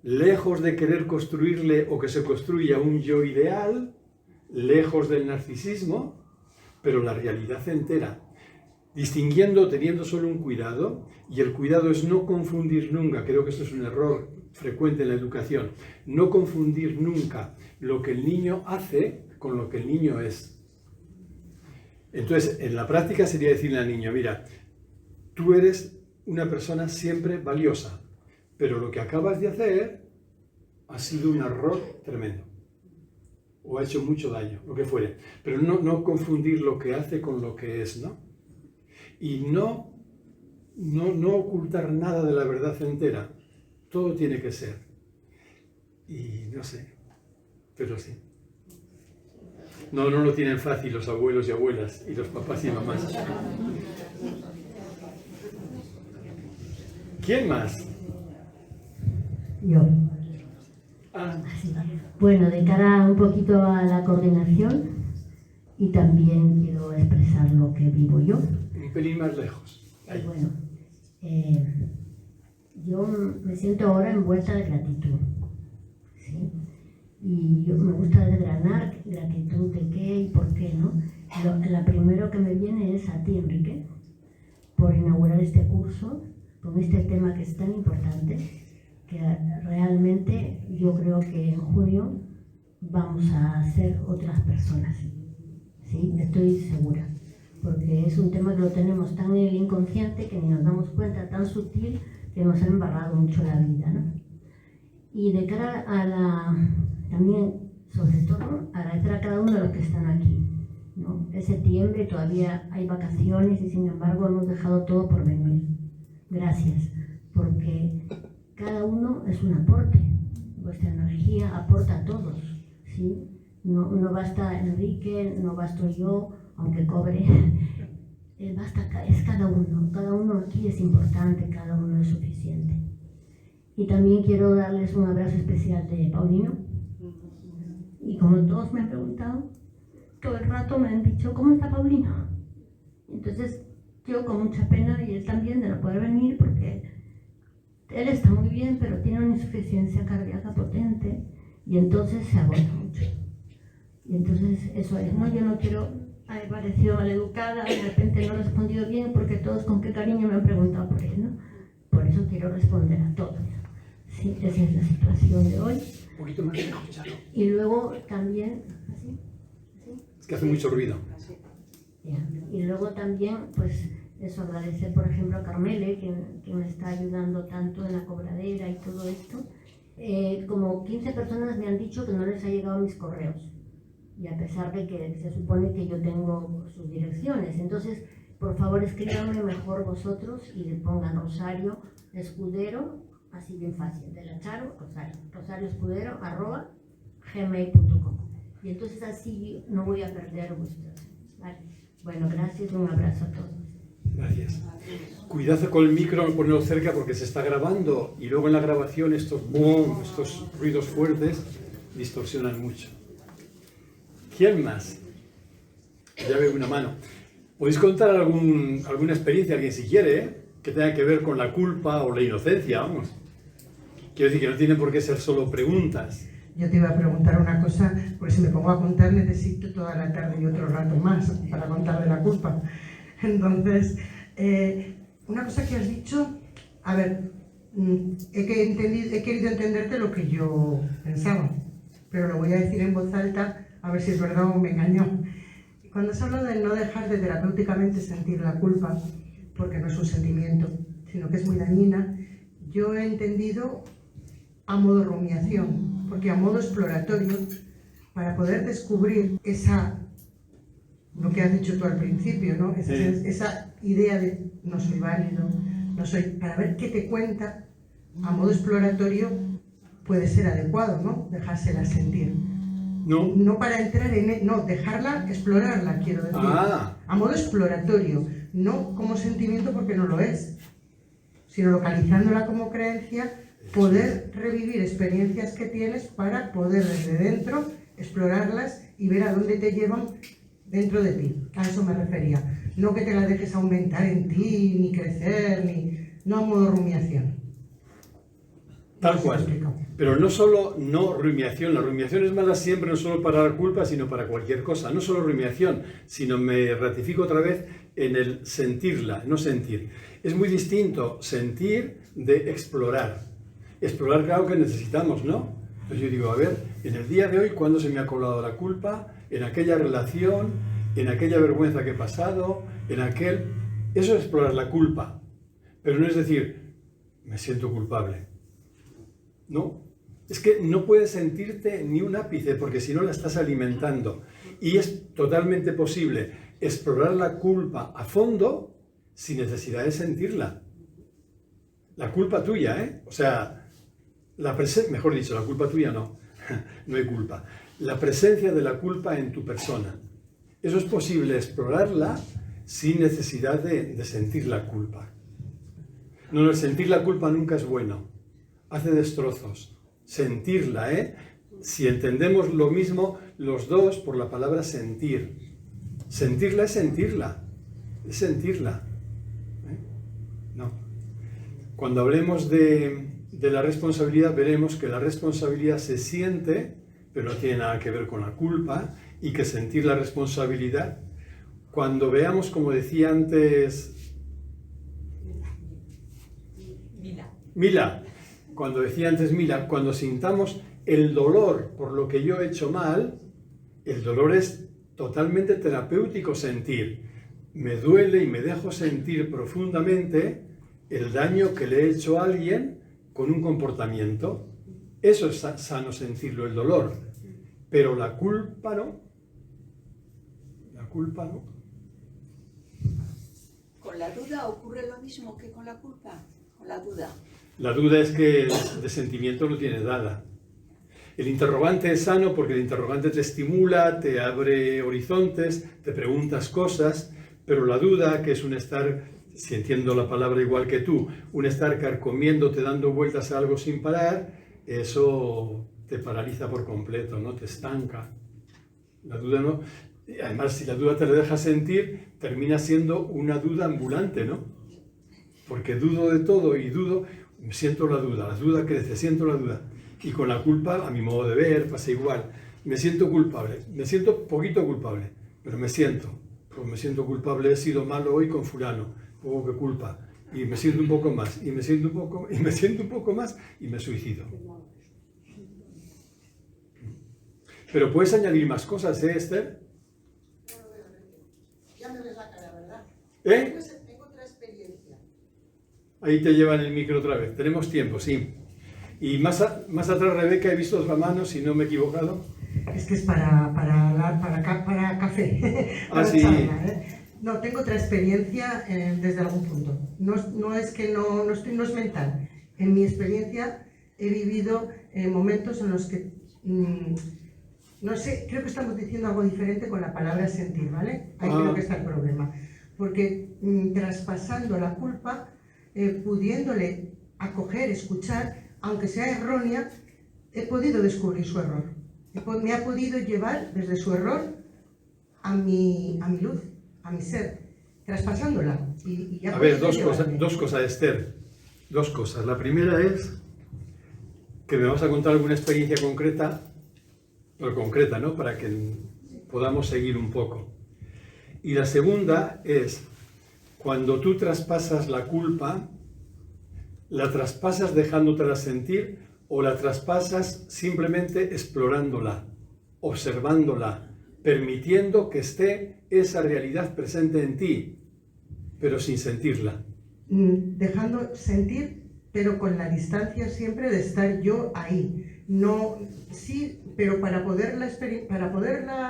lejos de querer construirle o que se construya un yo ideal, lejos del narcisismo, pero la realidad entera, distinguiendo, teniendo solo un cuidado, y el cuidado es no confundir nunca, creo que esto es un error frecuente en la educación, no confundir nunca lo que el niño hace con lo que el niño es. Entonces, en la práctica sería decirle al niño, mira, tú eres una persona siempre valiosa, pero lo que acabas de hacer ha sido un error tremendo, o ha hecho mucho daño, lo que fuere. Pero no confundir lo que hace con lo que es, ¿no? Y no ocultar nada de la verdad entera. Todo tiene que ser. Y no sé, pero sí. No lo tienen fácil los abuelos y abuelas, y los papás y mamás. ¿Quién más? Yo. Ah, Sí. Bueno, de cara un poquito a la coordinación, y también quiero expresar lo que vivo yo. un pelín más lejos. Ahí. Bueno, yo me siento ahora envuelta de gratitud, ¿sí? Y yo me gusta desgranar gratitud de qué y por qué, ¿no? La primero que me viene es a ti, Enrique, por inaugurar este curso con este tema que es tan importante, que realmente yo creo que en junio vamos a ser otras personas, ¿sí? Estoy segura, porque es un tema que lo tenemos tan en el inconsciente que ni nos damos cuenta, tan sutil, que nos ha embarrado mucho la vida, ¿no? Y de cara a también, sobre todo, agradecer a cada uno de los que están aquí, ¿no? Es septiembre, todavía hay vacaciones y sin embargo hemos dejado todo por venir. Gracias, porque cada uno es un aporte, vuestra energía aporta a todos, ¿sí? No basta Enrique, no basto yo, aunque cobre, es cada uno aquí es importante, cada uno es suficiente. Y también quiero darles un abrazo especial de Paulino, y como todos me han preguntado, todo el rato me han dicho, ¿cómo está Paulino? Entonces yo con mucha pena, y él también, de no poder venir, porque él está muy bien, pero tiene una insuficiencia cardíaca potente, y entonces se agota mucho. Y entonces eso es, ¿no? Yo no quiero haber parecido maleducada, de repente no he respondido bien, porque todos con qué cariño me han preguntado por él, ¿no? Por eso quiero responder a todos. Sí, esa es la situación de hoy. Un poquito más lejos, Charo. Y luego también, ¿así? Es que hace mucho ruido. Ya. Y luego también, pues, eso, agradecer, por ejemplo, a Carmele, que me está ayudando tanto en la cobradera y todo esto. Como 15 personas me han dicho que no les ha llegado mis correos. Y a pesar de que se supone que yo tengo sus direcciones. Entonces, por favor, escríbanme mejor vosotros y le pongan Rosario Escudero, así bien fácil, de la Charo, Rosario Escudero, @gmail.com. Y entonces así no voy a perder vuestras. ¿Vale? Bueno, gracias, un abrazo a todos. Gracias. Cuidado con el micro, ponerlo cerca porque se está grabando y luego en la grabación estos boom, estos ruidos fuertes distorsionan mucho. ¿Quién más? Ya veo una mano. ¿Podéis contar alguna experiencia, alguien si quiere, que tenga que ver con la culpa o la inocencia? Vamos. Quiero decir que no tienen por qué ser solo preguntas. Yo te iba a preguntar una cosa, porque si me pongo a contar necesito toda la tarde y otro rato más para contar de la culpa. Entonces, una cosa que has dicho, a ver, he querido entenderte lo que yo pensaba, pero lo voy a decir en voz alta a ver si es verdad o me engañó. Cuando has hablado de no dejar de terapéuticamente sentir la culpa, porque no es un sentimiento, sino que es muy dañina, yo he entendido a modo rumiación, porque a modo exploratorio, para poder descubrir lo que has dicho tú al principio, ¿no? Esa idea de no soy válido, no soy, para ver qué te cuenta, a modo exploratorio puede ser adecuado, ¿no? Dejársela sentir. No para entrar no, dejarla, explorarla, quiero decir. A modo exploratorio, no como sentimiento porque no lo es, sino localizándola como creencia, poder revivir experiencias que tienes para poder desde dentro explorarlas y ver a dónde te llevan dentro de ti. A eso me refería. No que te la dejes aumentar en ti, ni crecer, no a modo rumiación. Tal cual. Pero no solo rumiación. La rumiación es mala siempre, no solo para la culpa, sino para cualquier cosa. No solo rumiación, sino me ratifico otra vez en el sentirla, no sentir. Es muy distinto sentir de explorar. Explorar, claro que necesitamos, ¿no? Entonces yo digo, a ver, en el día de hoy, ¿cuándo se me ha colado la culpa? En aquella relación, en aquella vergüenza que he pasado, en aquel... Eso es explorar la culpa. Pero no es decir, me siento culpable. No. Es que no puedes sentirte ni un ápice, porque si no la estás alimentando. Y es totalmente posible explorar la culpa a fondo sin necesidad de sentirla. La culpa tuya, ¿eh? O sea, mejor dicho, la culpa tuya no. No hay culpa. La presencia de la culpa en tu persona. Eso es posible explorarla sin necesidad de sentir la culpa. No, el sentir la culpa nunca es bueno. Hace destrozos. Sentirla, ¿eh? Si entendemos lo mismo los dos por la palabra sentir. Sentirla es sentirla. Es sentirla. ¿Eh? No. Cuando hablemos de la responsabilidad, veremos que la responsabilidad se siente, pero no tiene nada que ver con la culpa, y que sentir la responsabilidad, cuando veamos, como decía antes Mila, cuando sintamos el dolor por lo que yo he hecho mal, el dolor es totalmente terapéutico sentir. Me duele y me dejo sentir profundamente el daño que le he hecho a alguien con un comportamiento. Eso es sano sentirlo, el dolor. Pero la culpa no. La culpa no. ¿Con la duda ocurre lo mismo que con la culpa? Con la duda. La duda es que de sentimiento no tiene dada. El interrogante es sano porque el interrogante te estimula, te abre horizontes, te preguntas cosas, pero la duda, que es un estar, si entiendo la palabra igual que tú, un estar carcomiéndote, dando vueltas a algo sin parar, eso te paraliza por completo, ¿no? Te estanca. La duda no. Además, si la duda te la dejas sentir, termina siendo una duda ambulante, ¿no? Porque dudo de todo y siento la duda crece, siento la duda. Y con la culpa, a mi modo de ver, pasa igual. Me siento culpable, me siento poquito culpable, pero me siento. Pues me siento culpable, he sido malo hoy con fulano, poco que culpa. Y me siento un poco más, y me siento un poco más, y me suicido. Pero puedes añadir más cosas, ¿eh, Esther? Ya me ves la cara, ¿verdad? ¿Eh? Tengo otra experiencia. Ahí te llevan el micro otra vez. Tenemos tiempo, sí. Y más atrás, Rebeca, he visto la mano, si no me he equivocado. Es que es para café. Ah, sí. Charla, ¿eh? No, tengo otra experiencia desde algún punto. No es que no es mental. En mi experiencia he vivido momentos en los que, no sé, creo que estamos diciendo algo diferente con la palabra sentir, ¿vale? Ahí creo que está el problema. Porque traspasando la culpa, pudiéndole acoger, escuchar, aunque sea errónea, he podido descubrir su error. Me ha podido llevar desde su error a mi luz, a mi ser, traspasándola. A ver, dos cosas, Esther. Dos cosas. La primera es que me vas a contar alguna experiencia concreta, pero concreta, ¿no? Para que podamos seguir un poco. Y la segunda es, cuando tú traspasas la culpa, ¿la traspasas dejándotela sentir o la traspasas simplemente explorándola, observándola, permitiendo que esté esa realidad presente en ti, pero sin sentirla? Dejando sentir, pero con la distancia siempre de estar yo ahí. No, sí, pero para poderla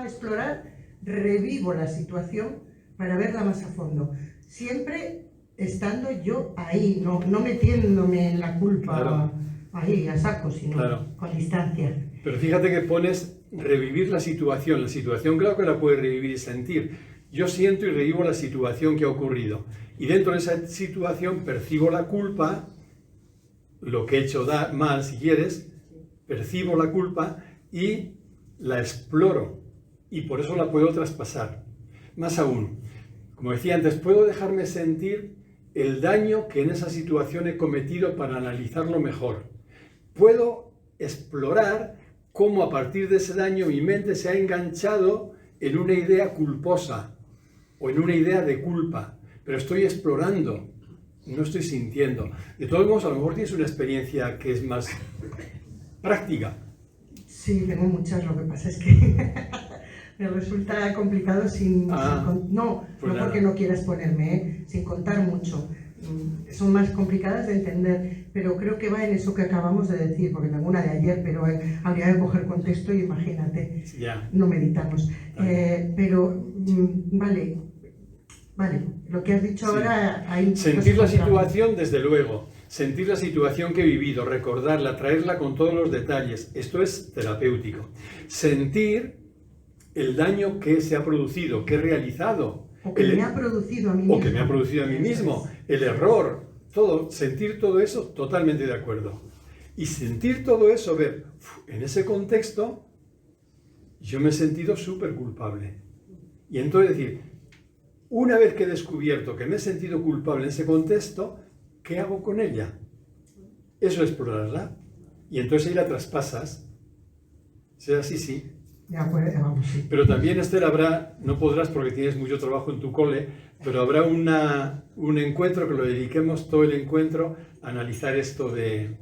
explorar, revivo la situación para verla más a fondo. Siempre estando yo ahí, no metiéndome en la culpa, claro, ahí a saco, sino claro, con distancia. Pero fíjate que pones revivir la situación claro que la puedes revivir y sentir. Yo siento y revivo la situación que ha ocurrido. Y dentro de esa situación percibo la culpa, lo que he hecho mal si quieres, percibo la culpa y la exploro. Y por eso la puedo traspasar. Más aún, como decía antes, puedo dejarme sentir el daño que en esa situación he cometido para analizarlo mejor. Puedo explorar cómo a partir de ese daño mi mente se ha enganchado en una idea culposa o en una idea de culpa, pero estoy explorando, no estoy sintiendo. De todos modos, a lo mejor tienes una experiencia que es más práctica. Sí, tengo muchas, lo que pasa es que Me resulta complicado sin no pues nada. porque no quieras ponerme, sin contar mucho. Son más complicadas de entender, pero creo que va en eso que acabamos de decir, porque tengo una de ayer, pero habría que coger contexto y imagínate, Ya. no meditamos. Pero, vale, lo que has dicho Sí. ahora... Hay Sentir la cosas situación, desde luego. Sentir la situación que he vivido, recordarla, traerla con todos los detalles. Esto es terapéutico. Sentir el daño que se ha producido, que he realizado. O que me ha producido a mí mismo. O que me ha producido a mí mismo. El error, todo. Sentir todo eso, totalmente de acuerdo. Y sentir todo eso, ver, en ese contexto, yo me he sentido súper culpable. Y entonces decir, una vez que he descubierto que me he sentido culpable en ese contexto, ¿qué hago con ella? Eso es explorarla. Y entonces ahí la traspasas. Sea así, sí. Ya, pues, vamos, sí. Pero también, Esther, habrá, no podrás porque tienes mucho trabajo en tu cole, pero habrá un encuentro que lo dediquemos todo el encuentro a analizar esto de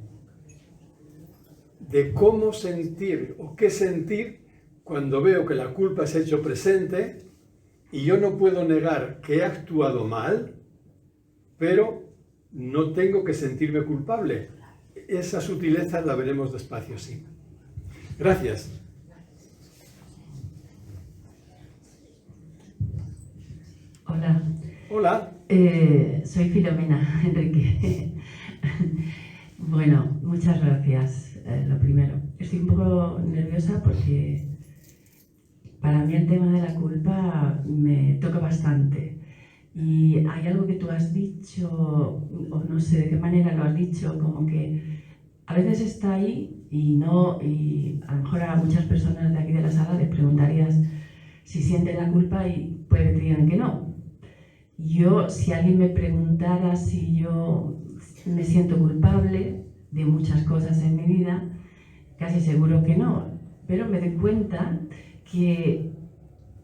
cómo sentir o qué sentir cuando veo que la culpa se ha hecho presente y yo no puedo negar que he actuado mal, pero no tengo que sentirme culpable. Esa sutileza la veremos despacio, sí. Gracias. Hola. Hola. Soy Filomena Enrique. Bueno, muchas gracias. Lo primero, estoy un poco nerviosa porque para mí el tema de la culpa me toca bastante. Y hay algo que tú has dicho, o no sé de qué manera lo has dicho, como que a veces está ahí y a lo mejor a muchas personas de aquí de la sala les preguntarías si sienten la culpa y puede que te digan que no. Yo, si alguien me preguntara si yo me siento culpable de muchas cosas en mi vida, casi seguro que no, pero me doy cuenta que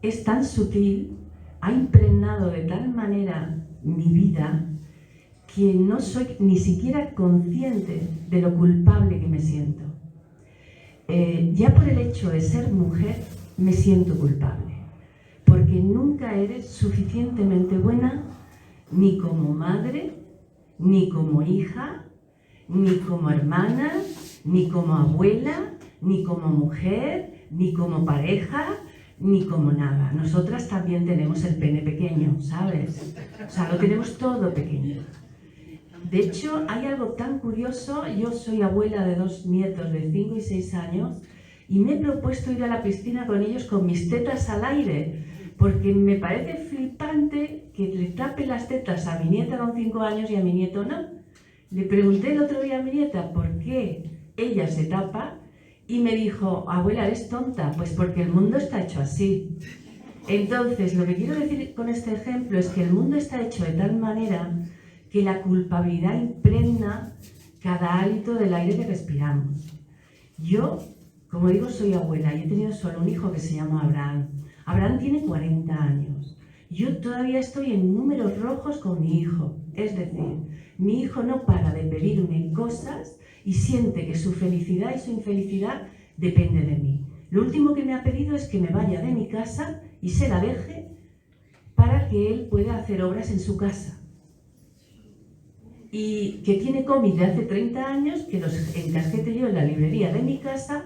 es tan sutil, ha impregnado de tal manera mi vida que no soy ni siquiera consciente de lo culpable que me siento. Ya por el hecho de ser mujer me siento culpable. Porque nunca eres suficientemente buena ni como madre, ni como hija, ni como hermana, ni como abuela, ni como mujer, ni como pareja, ni como nada. Nosotras también tenemos el pene pequeño, ¿sabes? O sea, lo tenemos todo pequeño. De hecho, hay algo tan curioso. Yo soy abuela de 2 nietos de 5 y 6 años y me he propuesto ir a la piscina con ellos con mis tetas al aire. Porque me parece flipante que le tape las tetas a mi nieta con 5 años y a mi nieto no. Le pregunté el otro día a mi nieta por qué ella se tapa y me dijo, abuela, eres tonta, pues porque el mundo está hecho así. Entonces, lo que quiero decir con este ejemplo es que el mundo está hecho de tal manera que la culpabilidad impregna cada hálito del aire que respiramos. Yo, como digo, soy abuela y he tenido solo un hijo que se llama Abraham. Abraham tiene 40 años. Yo todavía estoy en números rojos con mi hijo. Es decir, mi hijo no para de pedirme cosas y siente que su felicidad y su infelicidad depende de mí. Lo último que me ha pedido es que me vaya de mi casa y se la deje para que él pueda hacer obras en su casa. Y que tiene cómics de hace 30 años que los encasquete yo en la librería de mi casa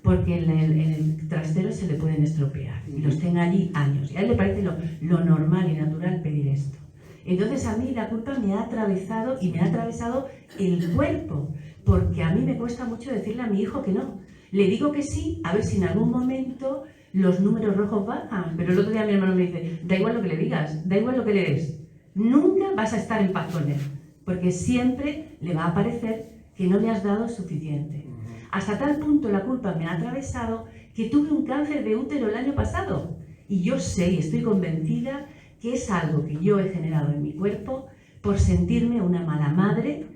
porque en el trastero se le pueden estropear y los tenga allí años. Y a él le parece lo normal y natural pedir esto. Entonces a mí la culpa me ha atravesado y me ha atravesado el cuerpo, porque a mí me cuesta mucho decirle a mi hijo que no. Le digo que sí, a ver si en algún momento los números rojos bajan. Pero el otro día mi hermano me dice, da igual lo que le digas, da igual lo que le des, nunca vas a estar en paz con él, porque siempre le va a parecer que no le has dado suficiente. Hasta tal punto la culpa me ha atravesado que tuve un cáncer de útero el año pasado. Y yo sé y estoy convencida que es algo que yo he generado en mi cuerpo por sentirme una mala madre,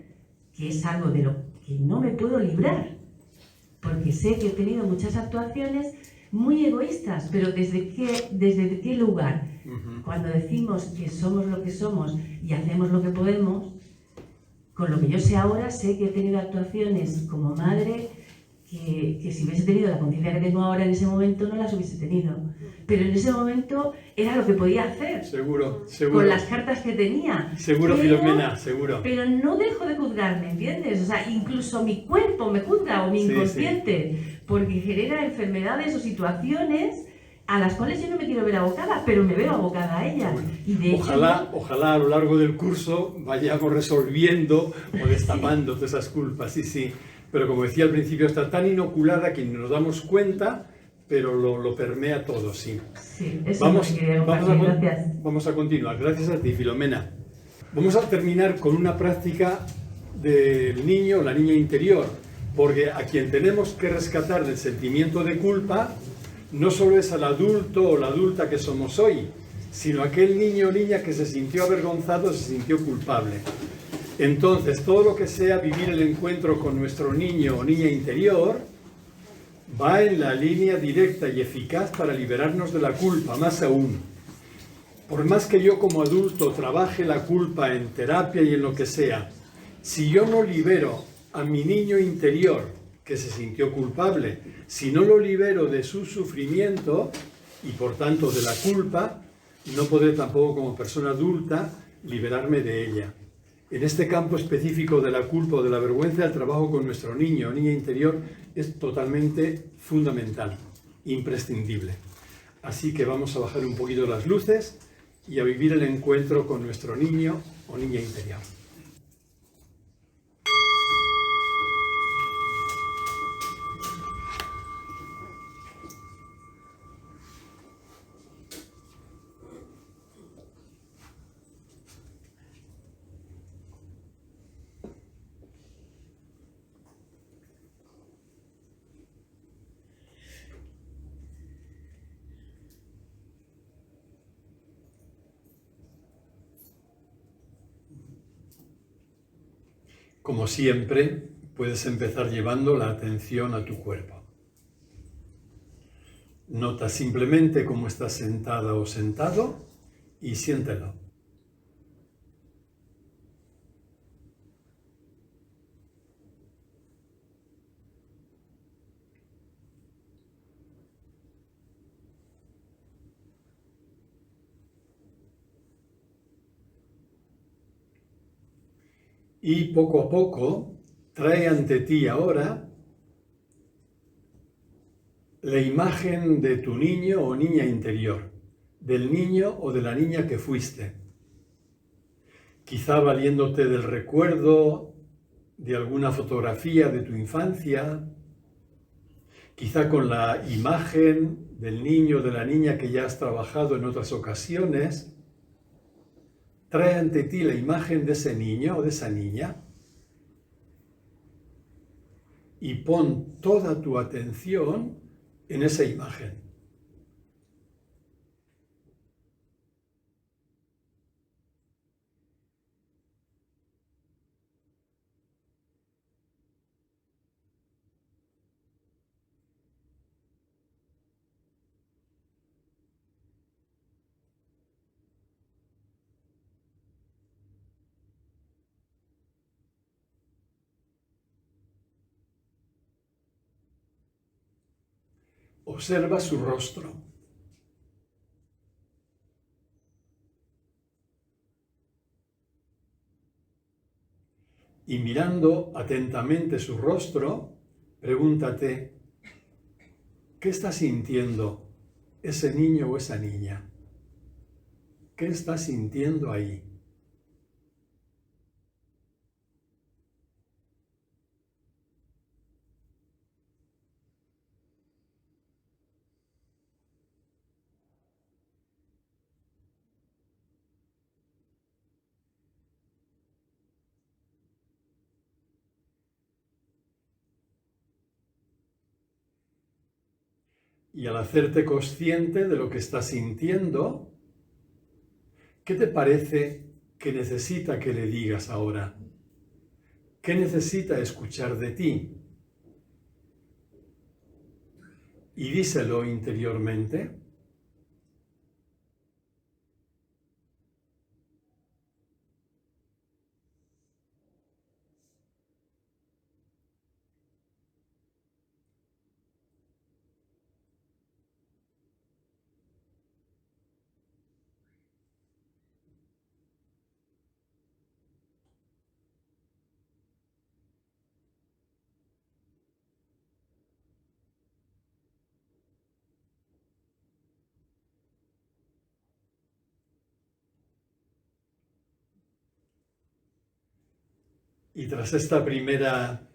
que es algo de lo que no me puedo librar. Porque sé que he tenido muchas actuaciones muy egoístas, pero ¿desde qué lugar? Cuando decimos que somos lo que somos y hacemos lo que podemos, con lo que yo sé ahora, sé que he tenido actuaciones como madre que si hubiese tenido la conciencia que tengo ahora en ese momento no las hubiese tenido. Pero en ese momento era lo que podía hacer. Seguro, seguro. Con las cartas que tenía. Seguro, Pero- Filomena, seguro. Pero no dejo de juzgarme, ¿entiendes? O sea, incluso mi cuerpo me juzga o mi Sí, inconsciente, porque genera enfermedades o situaciones a las cuales yo no me quiero ver abocada, pero me veo abocada a ellas. Bueno, Y de hecho, ojalá a lo largo del curso vayamos resolviendo o destapando todas esas culpas, sí, sí. Pero como decía al principio, está tan inoculada que ni nos damos cuenta, pero lo permea todo, sí. sí, eso es lo que quería compartir. Gracias. Vamos a continuar. Gracias a ti, Filomena. Vamos a terminar con una práctica del niño o la niña interior, porque a quien tenemos que rescatar del sentimiento de culpa no solo es al adulto o la adulta que somos hoy, sino aquel niño o niña que se sintió avergonzado, se sintió culpable. Entonces, todo lo que sea vivir el encuentro con nuestro niño o niña interior va en la línea directa y eficaz para liberarnos de la culpa, más aún. Por más que yo como adulto trabaje la culpa en terapia y en lo que sea, si yo no libero a mi niño interior que se sintió culpable, si no lo libero de su sufrimiento y por tanto de la culpa, no podré tampoco como persona adulta liberarme de ella. En este campo específico de la culpa o de la vergüenza, el trabajo con nuestro niño o niña interior es totalmente fundamental, imprescindible. Así que vamos a bajar un poquito las luces y a vivir el encuentro con nuestro niño o niña interior. Como siempre, puedes empezar llevando la atención a tu cuerpo. Nota simplemente cómo estás sentada o sentado y siéntelo. Y poco a poco, trae ante ti ahora la imagen de tu niño o niña interior, del niño o de la niña que fuiste. Quizá valiéndote del recuerdo de alguna fotografía de tu infancia, quizá con la imagen del niño o de la niña que ya has trabajado en otras ocasiones. Trae ante ti la imagen de ese niño o de esa niña y pon toda tu atención en esa imagen. Observa su rostro. Y mirando atentamente su rostro, pregúntate, ¿qué está sintiendo ese niño o esa niña? ¿Qué está sintiendo ahí? Y al hacerte consciente de lo que estás sintiendo, ¿qué te parece que necesita que le digas ahora? ¿Qué necesita escuchar de ti? Y díselo interiormente. Y tras esta primera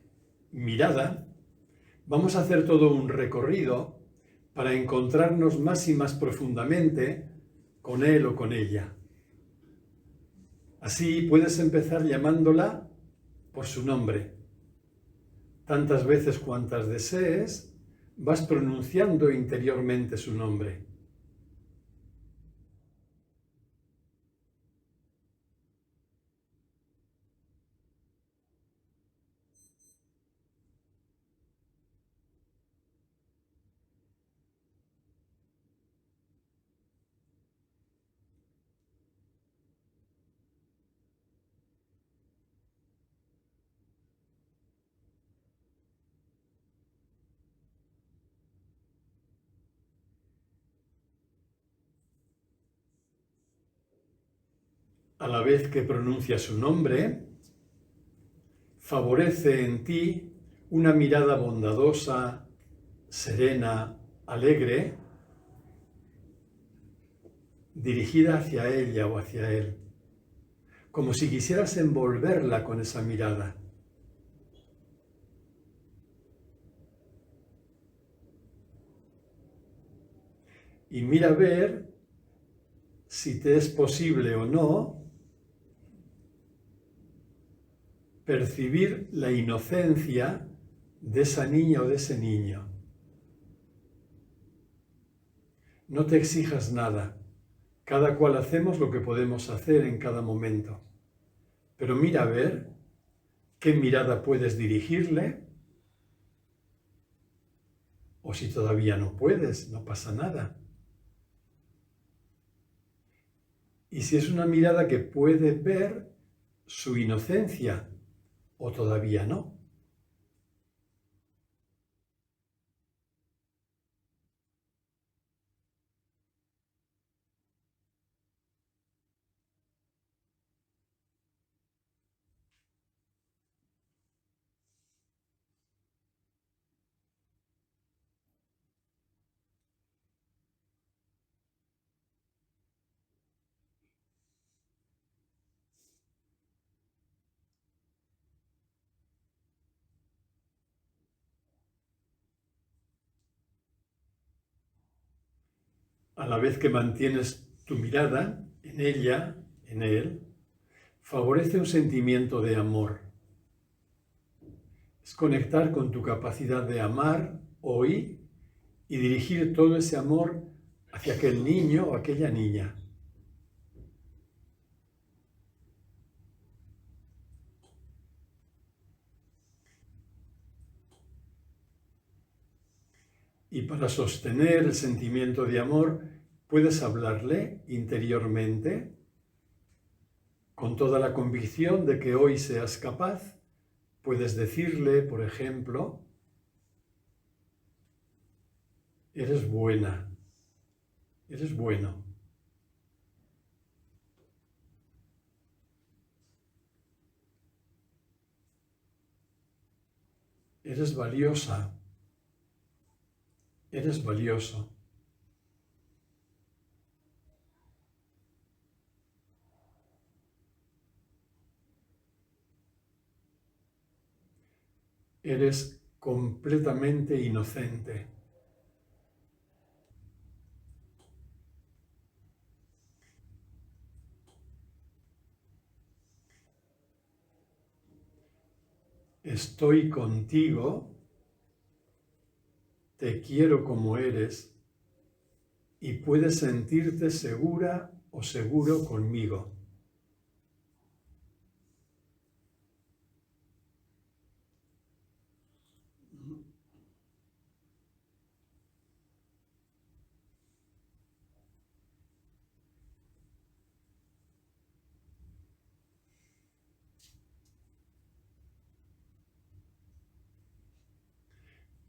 mirada, vamos a hacer todo un recorrido para encontrarnos más y más profundamente con él o con ella. Así puedes empezar llamándola por su nombre. Tantas veces cuantas desees, vas pronunciando interiormente su nombre. A la vez que pronuncia su nombre, favorece en ti una mirada bondadosa, serena, alegre, dirigida hacia ella o hacia él, como si quisieras envolverla con esa mirada. Y mira a ver si te es posible o no percibir la inocencia de esa niña o de ese niño. No te exijas nada, cada cual hacemos lo que podemos hacer en cada momento. Pero mira a ver qué mirada puedes dirigirle, o si todavía no puedes, no pasa nada. Y si es una mirada que puede ver su inocencia, o todavía no. A la vez que mantienes tu mirada en ella, en él, favorece un sentimiento de amor. Es conectar con tu capacidad de amar hoy y dirigir todo ese amor hacia aquel niño o aquella niña. Y para sostener el sentimiento de amor, puedes hablarle interiormente con toda la convicción de que hoy seas capaz. Puedes decirle, por ejemplo, eres buena, eres bueno. Eres valiosa. Eres valioso. Eres completamente inocente. Estoy contigo. Te quiero como eres y puedes sentirte segura o seguro conmigo.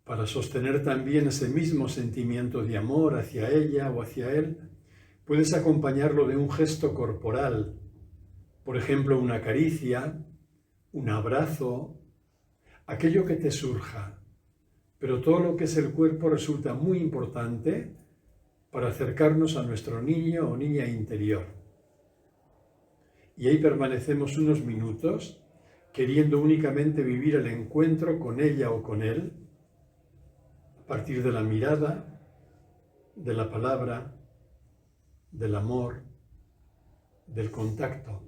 Para sostener también ese mismo sentimiento de amor hacia ella o hacia él, puedes acompañarlo de un gesto corporal, por ejemplo, una caricia, un abrazo, aquello que te surja. Pero todo lo que es el cuerpo resulta muy importante para acercarnos a nuestro niño o niña interior. Y ahí permanecemos unos minutos, queriendo únicamente vivir el encuentro con ella o con él, a partir de la mirada, de la palabra, del amor, del contacto.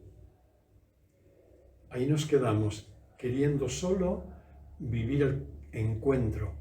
Ahí nos quedamos, queriendo solo vivir el encuentro.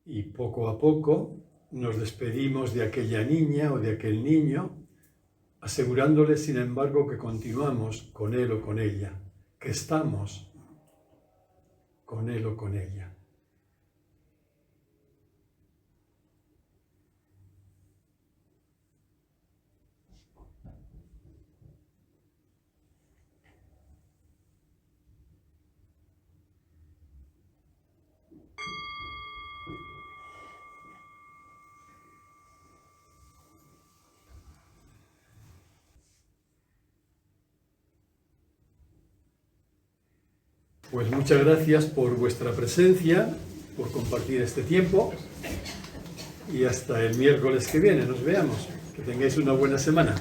Y poco a poco nos despedimos de aquella niña o de aquel niño, asegurándole, sin embargo, que continuamos con él o con ella, que estamos con él o con ella. Pues muchas gracias por vuestra presencia, por compartir este tiempo y hasta el miércoles que viene. Nos veamos. Que tengáis una buena semana.